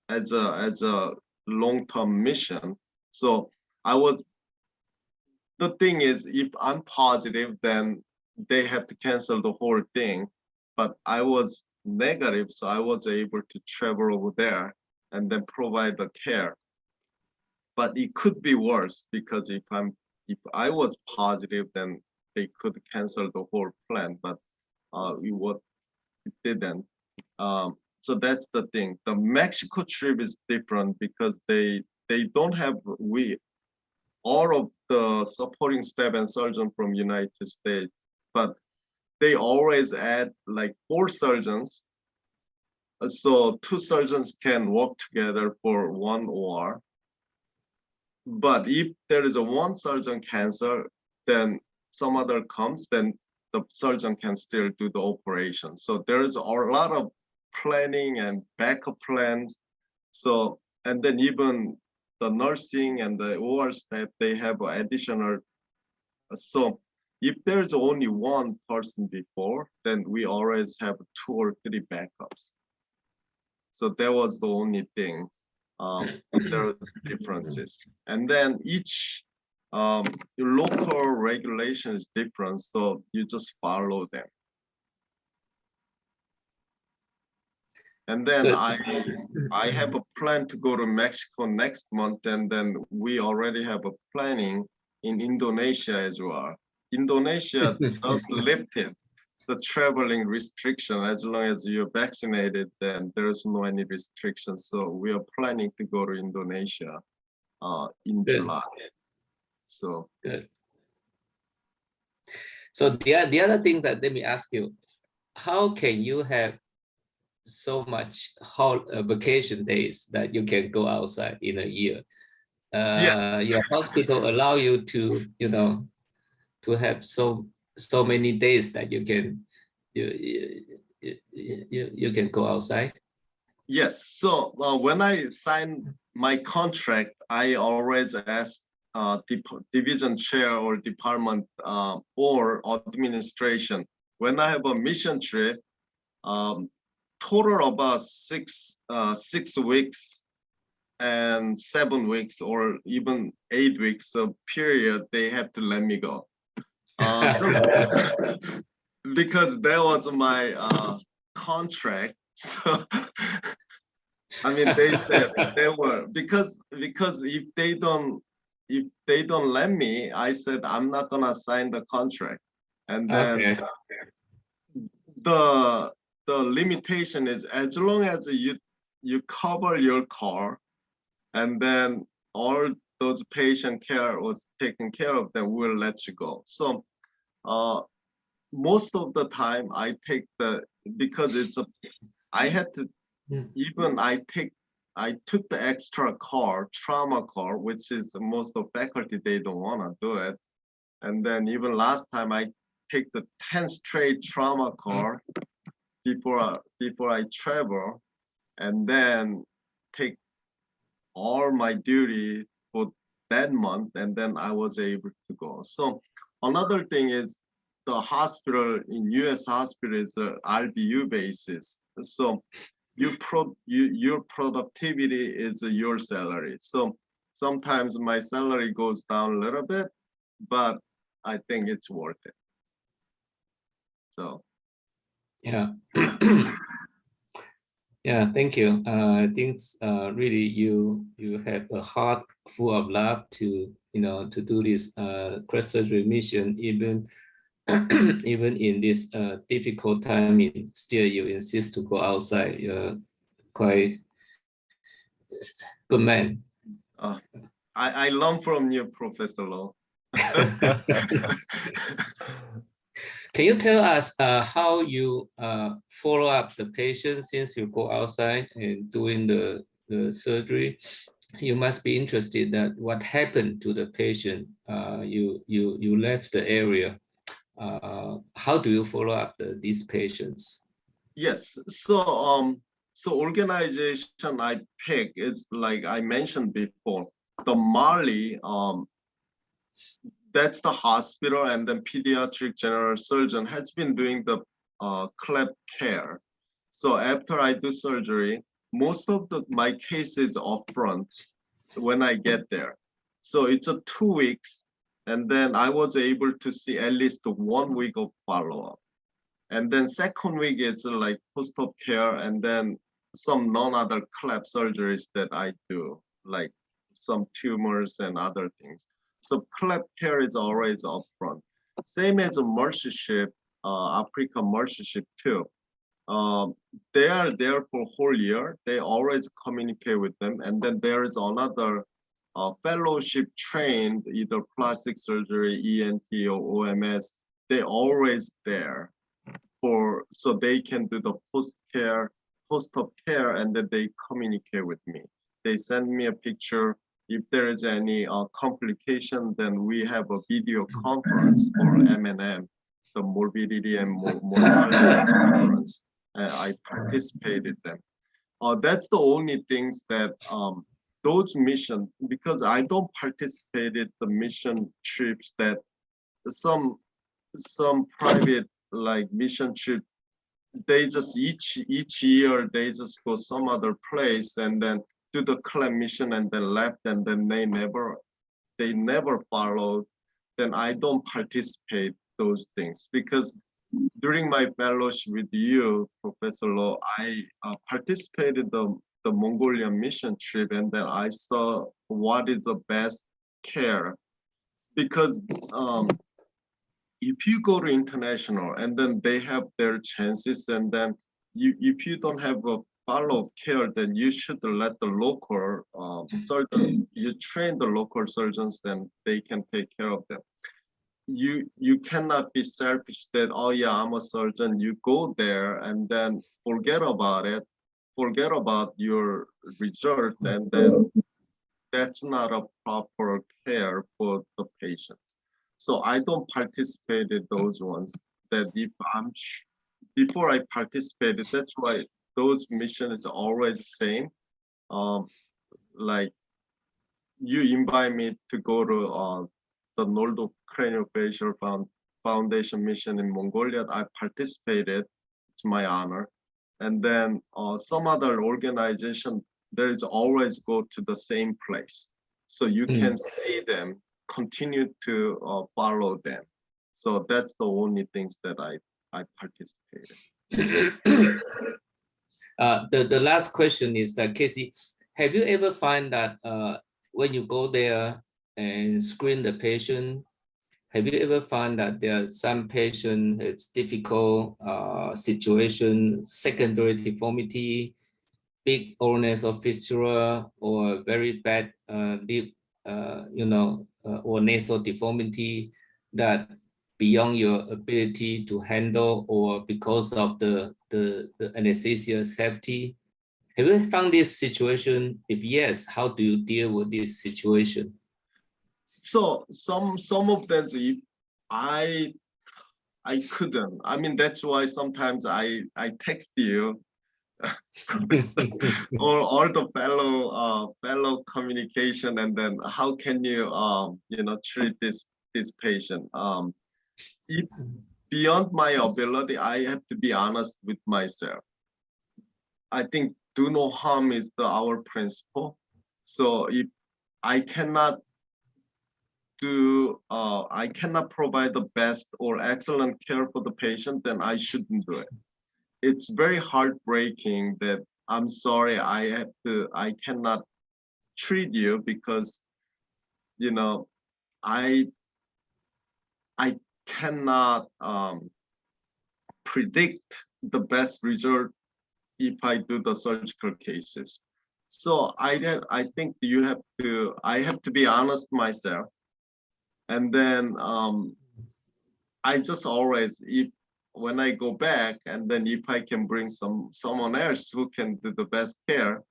as a long-term mission. So the thing is, if I'm positive, then they have to cancel the whole thing. But I was negative, so I was able to travel over there and then provide the care. But it could be worse, because if I was positive, then they could cancel the whole plan. But it didn't. So that's the thing. The Mexico trip is different, because they don't have all of the supporting staff and surgeon from United States, but they always add like 4 surgeons. So 2 surgeons can work together for 1 OR. But if there is a 1 surgeon cancel, then some other comes, then the surgeon can still do the operation. So there is a lot of planning and backup plans. So, and then even the nursing and the OR staff, they have additional. So if there's only 1 person before, then we always have 2 or 3 backups. So that was the only thing. There are differences. And then each local regulation is different, so you just follow them. And then I have a plan to go to Mexico next month, and then we already have a planning in Indonesia as well. Indonesia just lifted the traveling restriction. As long as you're vaccinated, then there's no any restrictions. So we are planning to go to Indonesia in July. So good. So the other thing that, let me ask you, how can you have so much vacation days that you can go outside in a year? yes. Your hospital allow you to, to have so many days that you can go outside? Yes. So when I signed my contract, I always asked division chair or department or administration. When I have a mission trip, total about 6 weeks and 7 weeks or even 8 weeks of period, they have to let me go. Because that was my contract. So I mean, they said they were because if they don't let me, I said I'm not gonna sign the contract. And then the limitation is as long as you cover your car, and then all those patient care was taken care of, then we'll let you go. So most of the time I take because it's I had to even I took the extra car, trauma car, which is most of faculty, they don't want to do it. And then even last time I take the 10 straight trauma car before I travel, and then take all my duty for that month, and then I was able to go. So another thing is the hospital in US hospital is a RVU basis. So your productivity is your salary. So sometimes my salary goes down a little bit, but I think it's worth it. So yeah. Yeah, thank you. I think really you have a heart full of love to to do this Cleft surgery mission, even even in this difficult time. Still you insist to go outside. You're quite good man. I learned from you, Professor Low. Can you tell us how you follow up the patient since you go outside and doing the surgery? You must be interested that what happened to the patient. You left the area. How do you follow up these patients? Yes, so organization I pick is like I mentioned before, the Mali, that's the hospital, and then pediatric general surgeon has been doing the Cleft care. So after I do surgery, most of my cases upfront when I get there. So it's a 2 weeks, and then I was able to see at least 1 week of follow-up. And then second week it's like post-op care, and then some non-other Cleft surgeries that I do, like some tumors and other things. So Cleft care is always upfront. Same as a Mercyship, Africa Mercyship too. They are there for whole year. They always communicate with them. And then there is another fellowship trained, either plastic surgery, ENT or OMS. They always there so they can do the post-op care, and then they communicate with me. They send me a picture. If there is any complication, then we have a video conference for M&M, the morbidity and mortality conference. I participated them. That's the only things that those missions, because I don't participate in the mission trips that some private like mission trip, they just each year they just go some other place and then do the Cleft mission and then left, and then they never followed. Then I don't participate those things, because during my fellowship with you, Professor Low, I participated the Mongolian mission trip, and then I saw what is the best care. Because if you go to international and then they have their chances, and then if you don't have a follow-up care, then you should let the local surgeon, you train the local surgeons, then they can take care of them. You cannot be selfish that, oh yeah, I'm a surgeon, you go there and then forget about it, forget about your result, and then that's not a proper care for the patients. So I don't participate in those ones. That if before I participated, that's why those missions is always the same. Like you invite me to go to the Nordic Craniofacial Foundation mission in Mongolia. I participated. It's my honor. And then some other organization, there is always go to the same place. So you can see them, continue to follow them. So that's the only things that I participated. The last question is that, Casey, have you ever find that when you go there and screen the patient, have you ever found that there are some patient has difficult situation, secondary deformity, big owners of fistula, or very bad lip, or nasal deformity that beyond your ability to handle, or because of the anesthesia safety? Have you found this situation? If yes, how do you deal with this situation? So some of them, if I couldn't. I mean, that's why sometimes I text you or all the fellow communication, and then how can you treat this patient? If beyond my ability, I have to be honest with myself. I think do no harm is our principle. So if I cannot provide the best or excellent care for the patient, then I shouldn't do it. It's very heartbreaking that I'm sorry I cannot treat you because I cannot predict the best result if I do the surgical cases. So I think I have to be honest myself. And then I just always, when I go back, and then if I can bring someone else who can do the best care,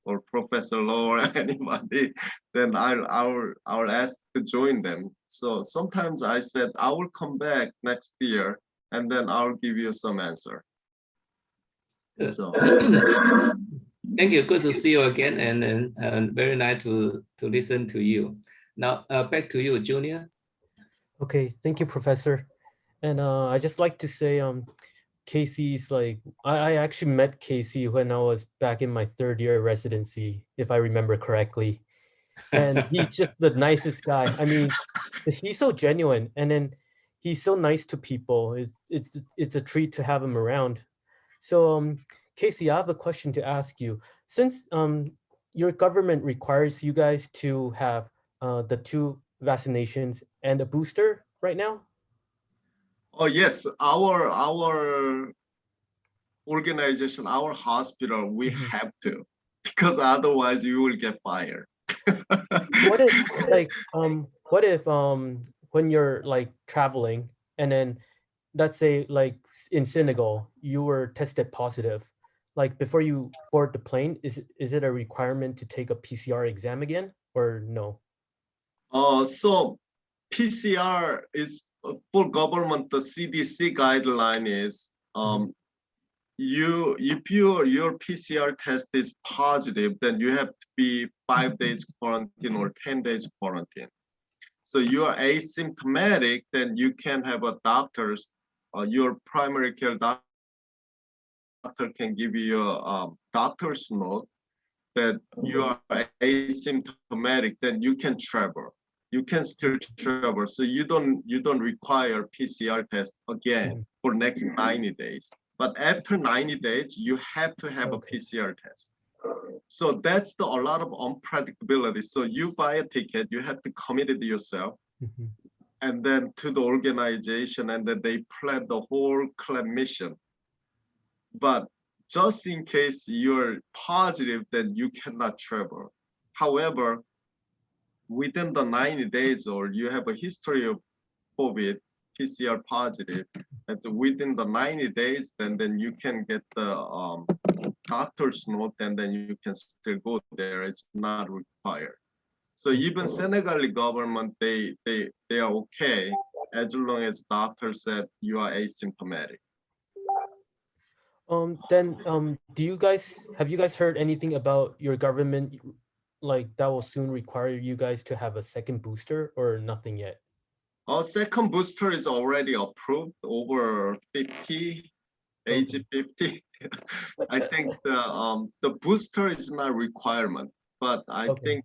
or Professor Low or anybody, then I'll ask to join them. So sometimes I said I will come back next year, and then I'll give you some answer. So thank you. Good to see you again, and very nice to listen to you. Now back to you, Junior. Okay, thank you, Professor. And I just like to say, Casey's like, I actually met Casey when I was back in my 3rd year residency, if I remember correctly. And he's just the nicest guy. I mean, he's so genuine, and then he's so nice to people. It's a treat to have him around. So Casey, I have a question to ask you. Since your government requires you guys to have the 2 vaccinations and a booster right now? Oh yes, our organization, our hospital, we have to, because otherwise you will get fired. What if when you're like traveling, and then let's say like in Senegal you were tested positive, like before you board the plane, is it a requirement to take a PCR exam again, or no? So PCR is for government. The CDC guideline is if your PCR test is positive, then you have to be 5 days quarantine or 10 days quarantine. So you are asymptomatic, then you can have a doctor's, your primary care doctor can give you a doctor's note that you are asymptomatic, then you can travel. You can still travel. So you don't require PCR test again for next 90 days. But after 90 days, you have to have a PCR test. So that's a lot of unpredictability. So you buy a ticket, you have to commit it yourself, and then to the organization, and then they plan the whole Cleft mission. But just in case you're positive, then you cannot travel. However, within the 90 days, or you have a history of COVID, PCR positive, and within the 90 days, then you can get the doctor's note, and then you can still go there. It's not required. So even Senegalese government, they are okay as long as doctor said you are asymptomatic. Then have you guys heard anything about your government like that will soon require you guys to have a second booster or nothing yet? Our second booster is already approved over 50, age Okay. 50. I think the booster is not a requirement, but I Okay.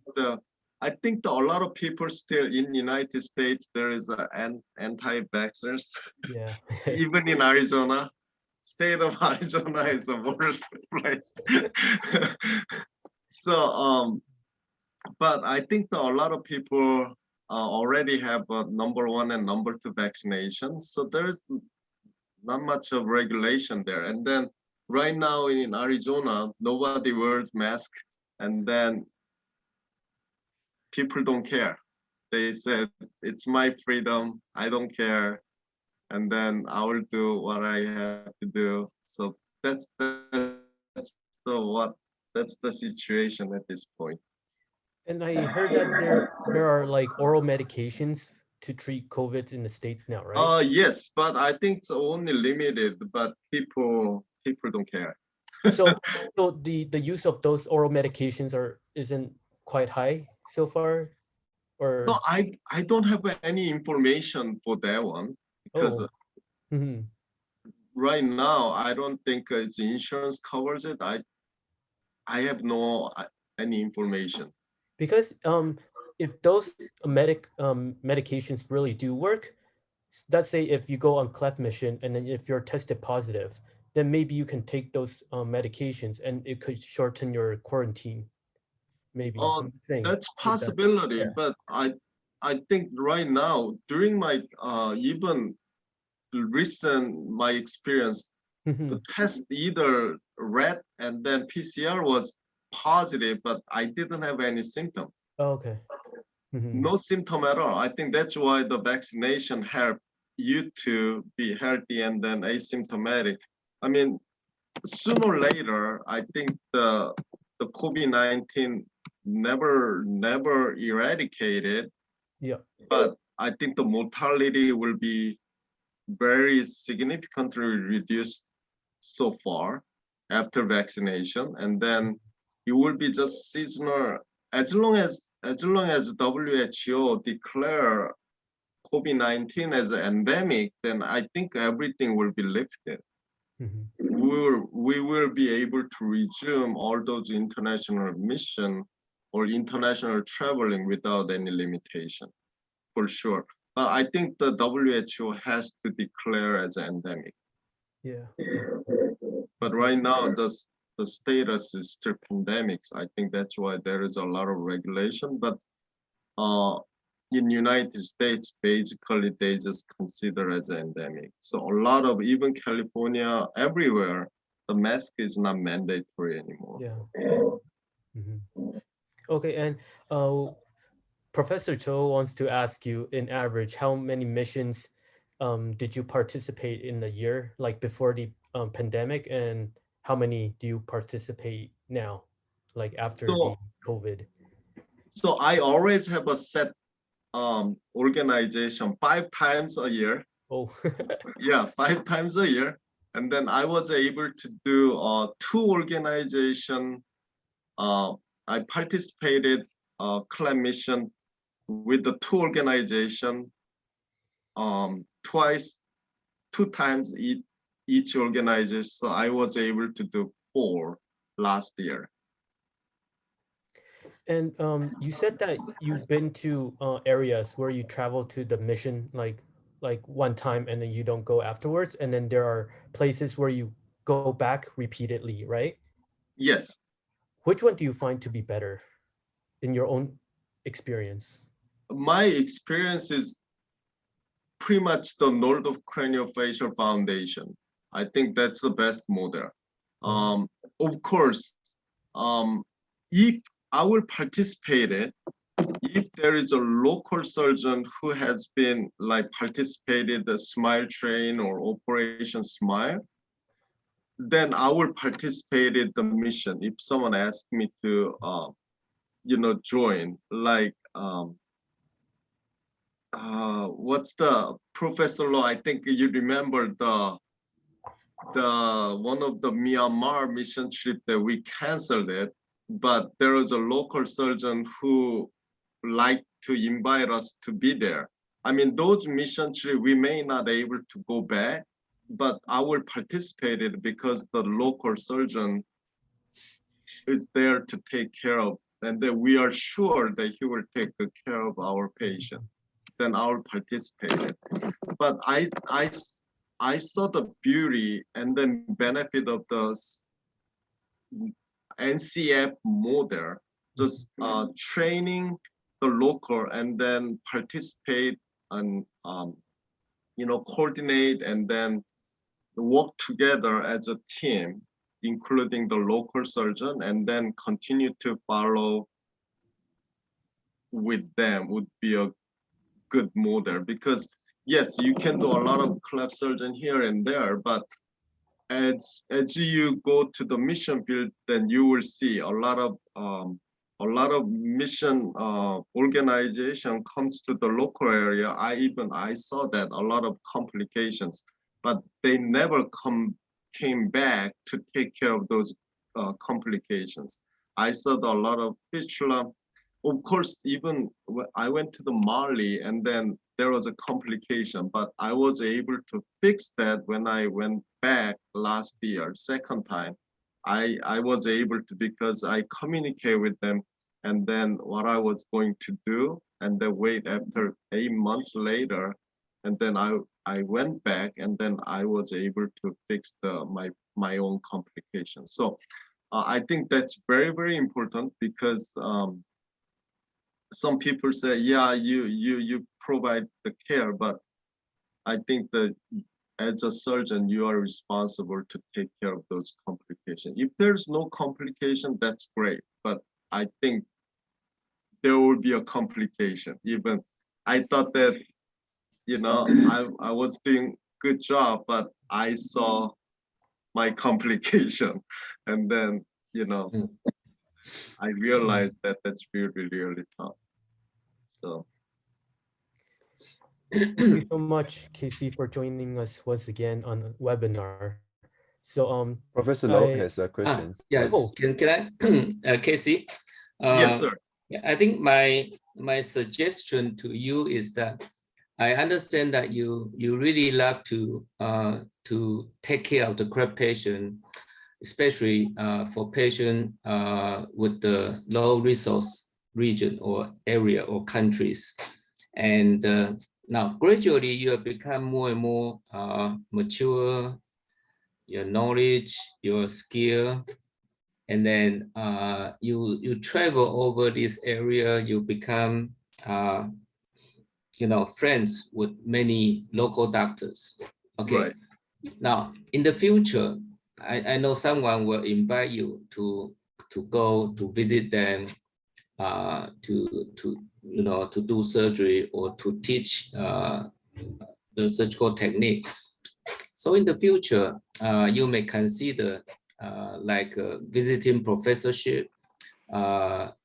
think a lot of people still in United States there is an anti-vaxxers. Yeah. Even in Arizona, state of Arizona is the worst place. So but I think a lot of people already have number 1 and number 2 vaccination. So there's not much of regulation there. And then right now in Arizona, nobody wears mask, and then people don't care. They said, it's my freedom, I don't care, and then I will do what I have to do. So that's the situation at this point. And I heard that there are like oral medications to treat COVID in the States now, right? Yes, but I think it's only limited, but people don't care. So the use of those oral medications isn't quite high so far, So or I don't have any information for that one because oh. Mhm. right now I don't think its insurance covers it. I have no any information. Because if those medications really do work, let's say if you go on Cleft mission and then if you're tested positive, then maybe you can take those medications and it could shorten your quarantine. Maybe I'm saying That's with that. possibility, Yeah. but I think right now during my even recent my experience, the Mhm. test either red and then PCR was positive, but I didn't have any symptoms. Oh, okay. Mhm. No symptom at all. I think that's why the vaccination helped you to be healthy and then asymptomatic. I mean, sooner or later, I think the COVID-19 never eradicated, Yeah. but I think the mortality will be very significantly reduced so far after vaccination, and then it will be just seasonal as long as WHO declare COVID-19 as an endemic, then I think everything will be lifted. Mhm. We will be able to resume all those international mission or international traveling without any limitation, for sure. But I think the WHO has to declare as an endemic. Yeah. But right now, the status is still pandemics. I think that's why there is a lot of regulation. But uh, in United States, basically they just consider as endemic. So a lot of even California, everywhere, the mask is not mandatory anymore. Yeah. Mhm. Okay, and Professor Cho wants to ask you, in average, how many missions did you participate in a year, like before the pandemic, and how many do you participate now, like after the So COVID? so I always have a set organization 5 times a year. Oh, Yeah, 5 times a year. And then I was able to do 2 organization. Uh, I participated Cleft mission with the 2 organization twice, 2 times each organization. So I was able to do 4 last year. and you said that you've been to areas where you travel to the mission like one time and then you don't go afterwards, and then there are places where you go back repeatedly, right? Yes, Which one do you find to be better in your own experience? my experience is pretty much the North of Craniofacial Foundation. I think that's the best model. Oh. Of course, if I will participate it, if there is a local surgeon who has been like participated the Smile Train or Operation Smile, then I will participate in the mission. If someone asks me to, join, like what's the Professor Law? I think you remember the one of the Myanmar mission trip that we canceled it. but there was a local surgeon who liked to invite us to be there. I mean, those mission trips, we may not able to go back, but I will participate it because the local surgeon is there to take care of, and that we are sure that he will take good care of our patient. Then I will participate it. But I saw the beauty and then benefit of the NCF model, just training the local and then participate and coordinate and then work together as a team, including the local surgeon, and then continue to follow with them would be a good model. Because yes, you can do a lot of cleft surgeon here and there, but as you go to the mission field, then you will see a lot of mission organization comes to the local area. I saw that a lot of complications, but they never came back to take care of those complications. I saw a lot of fistula. Of course, even when I went to the Mali and then there was a complication, but I was able to fix that when I went back last year, second time. I was able to, because I communicate with them and then what I was going to do, and then wait after 8 months later, and then I went back and then I was able to fix my own complications. So I think that's very, very important, because some people say, yeah, you provide the care, but I think that as a surgeon, you are responsible to take care of those complications. If there's no complication, that's great. But I think there will be a complication. Even I thought that, I was doing good job, but I saw my complication. And then, I realized that that's really, really tough. So. Thank you so much, Casey, for joining us once again on the webinar. So, Professor Loh has questions. Yes. Oh. Can I, Casey? Yes, sir. I think my suggestion to you is that I understand that you really love to take care of the cleft patient, especially for patient with the low resource region or area or countries. And now gradually you have become more and more mature, your knowledge, your skill, and then you travel over this area, you become friends with many local doctors. Okay. Right. Now in the future, I know someone will invite you to go to visit them, to do surgery or to teach the surgical technique. So in the future, you may consider like a visiting professorship.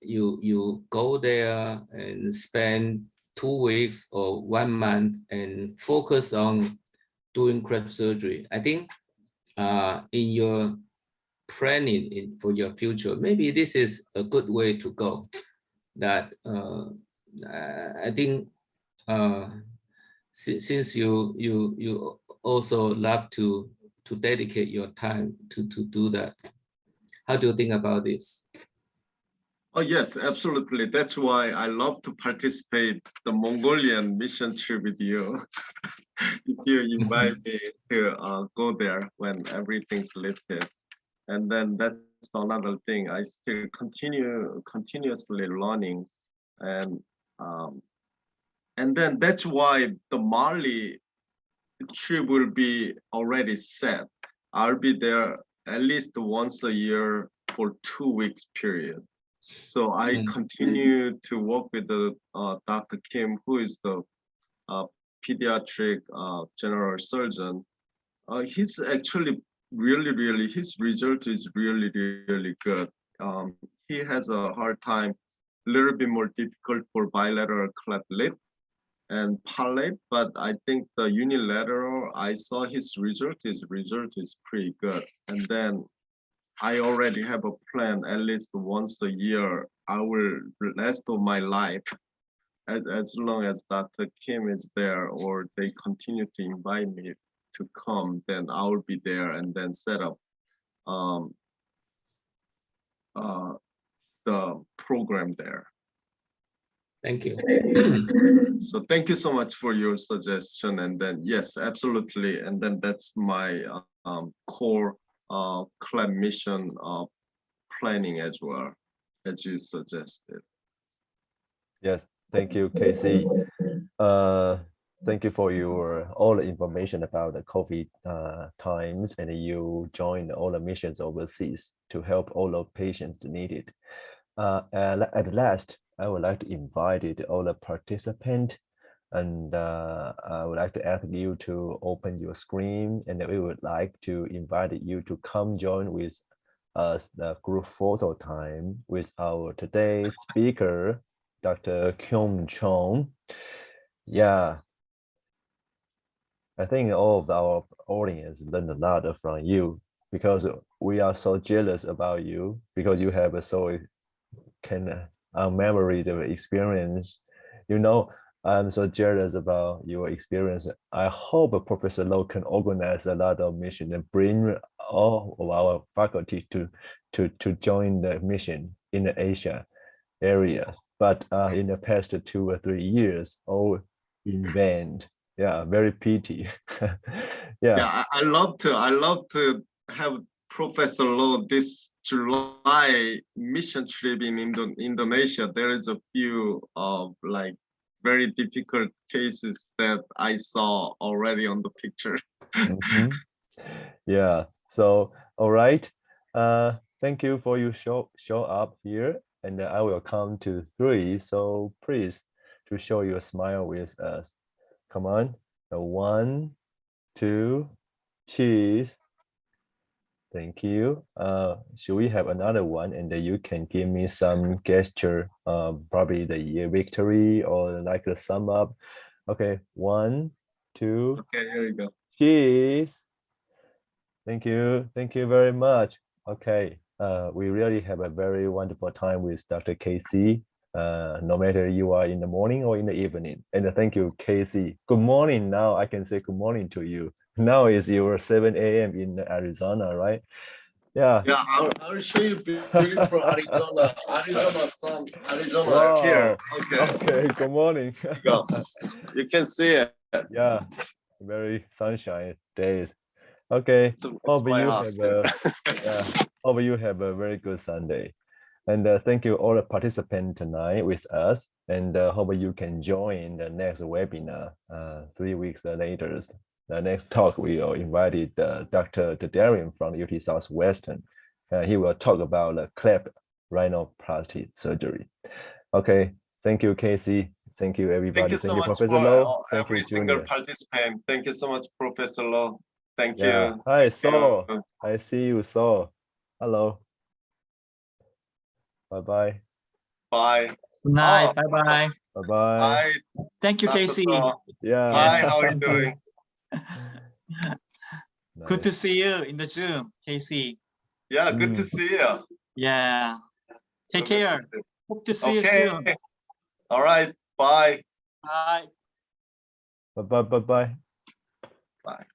You go there and spend 2 weeks or 1 month and focus on doing cleft surgery. I think in your planning for your future, maybe this is a good way to go. That I think since you also love to dedicate your time to do that. How do you think about this? Oh yes, absolutely. That's why I love to participate the Mongolian mission trip with you. If you invite me to go there when everything's lifted, and then that's another thing. I still continuously learning, and then that's why the Mali trip will be already set. I'll be there at least once a year for 2 weeks period. So I continue to work with the Dr. Kim, who is the pediatric general surgeon. He's actually really, his result is really good. He has a hard time, a little bit more difficult for bilateral cleft lip and palate, but I think the unilateral, I saw his result is pretty good. And then I already have a plan. At least once a year, I will rest of my life, as long as Dr. Kim is there, or they continue to invite me to come, then I will be there and then set up the program there. Thank you. So thank you so much for your suggestion. And then yes, absolutely. And then that's my core Cleft mission planning as well, as you suggested. Yes, thank you, Casey. Thank you for your all the information about the COVID times, and you joined all the missions overseas to help all the patients needed. And at last, I would like to invite all the participants, and I would like to ask you to open your screen, and we would like to invite you to come join with us the group photo time with our today's speaker, Dr. Kyung Chung. Yeah, I think all of our audience learned a lot from you, because we are so jealous about you, because you have a so unmemorable experience. You know, I'm so jealous about your experience. I hope Professor Low can organize a lot of mission and bring all of our faculty to join the mission in the Asia area. But in the past 2 or 3 years, all in vain. Yeah, very pity. Yeah, I love to have Professor Low this July mission trip in Indonesia. There is a few of like very difficult cases that I saw already on the picture. Yeah, so all right. Thank you for you show up here, and I will count to 3. So please to show your smile with us. Come on. 1, 2, cheese. Thank you. Should we have another one, and then you can give me some gesture, probably the victory or like the sum up. Okay, 1, 2. Okay, here you go. Cheese. Thank you very much. Okay, we really have a very wonderful time with Dr. Casey, no matter you are in the morning or in the evening. And thank you, Casey. Good morning. Now I can say good morning to you. Now is your 7 a.m. in Arizona, right? Yeah. Yeah, I'll show you beautiful Arizona sun, Arizona Wow. here. Okay, good morning. Here you go. You can see it. Yeah, very sunshine days. Okay, hope you have a very good Sunday. And thank you all the participants tonight with us, and hope you can join the next webinar 3 weeks later. The next talk we are invited Dr. Darian from UT Southwestern. He will talk about the cleft rhinoplasty surgery. Okay, thank you, Casey. Thank you, everybody. Thank you so much Professor for Low. Thank every you, single Junior. participant. Thank you so much, Professor Low. Thank Yeah. you. Hi, Thank Saul. you. I see you, Saul. Hello. Bye-bye. Bye. Good night. Oh, Bye-bye. Bye-bye. Hi, Thank you, Dr. Casey. Saw. Yeah. Hi, how are you doing? Good to Nice. see you in the Zoom, Casey. Yeah, good to see you. Yeah. Take So good to care. see you. Hope to see you Okay. soon. All right. Bye. Bye. Bye-bye. Bye-bye. Bye.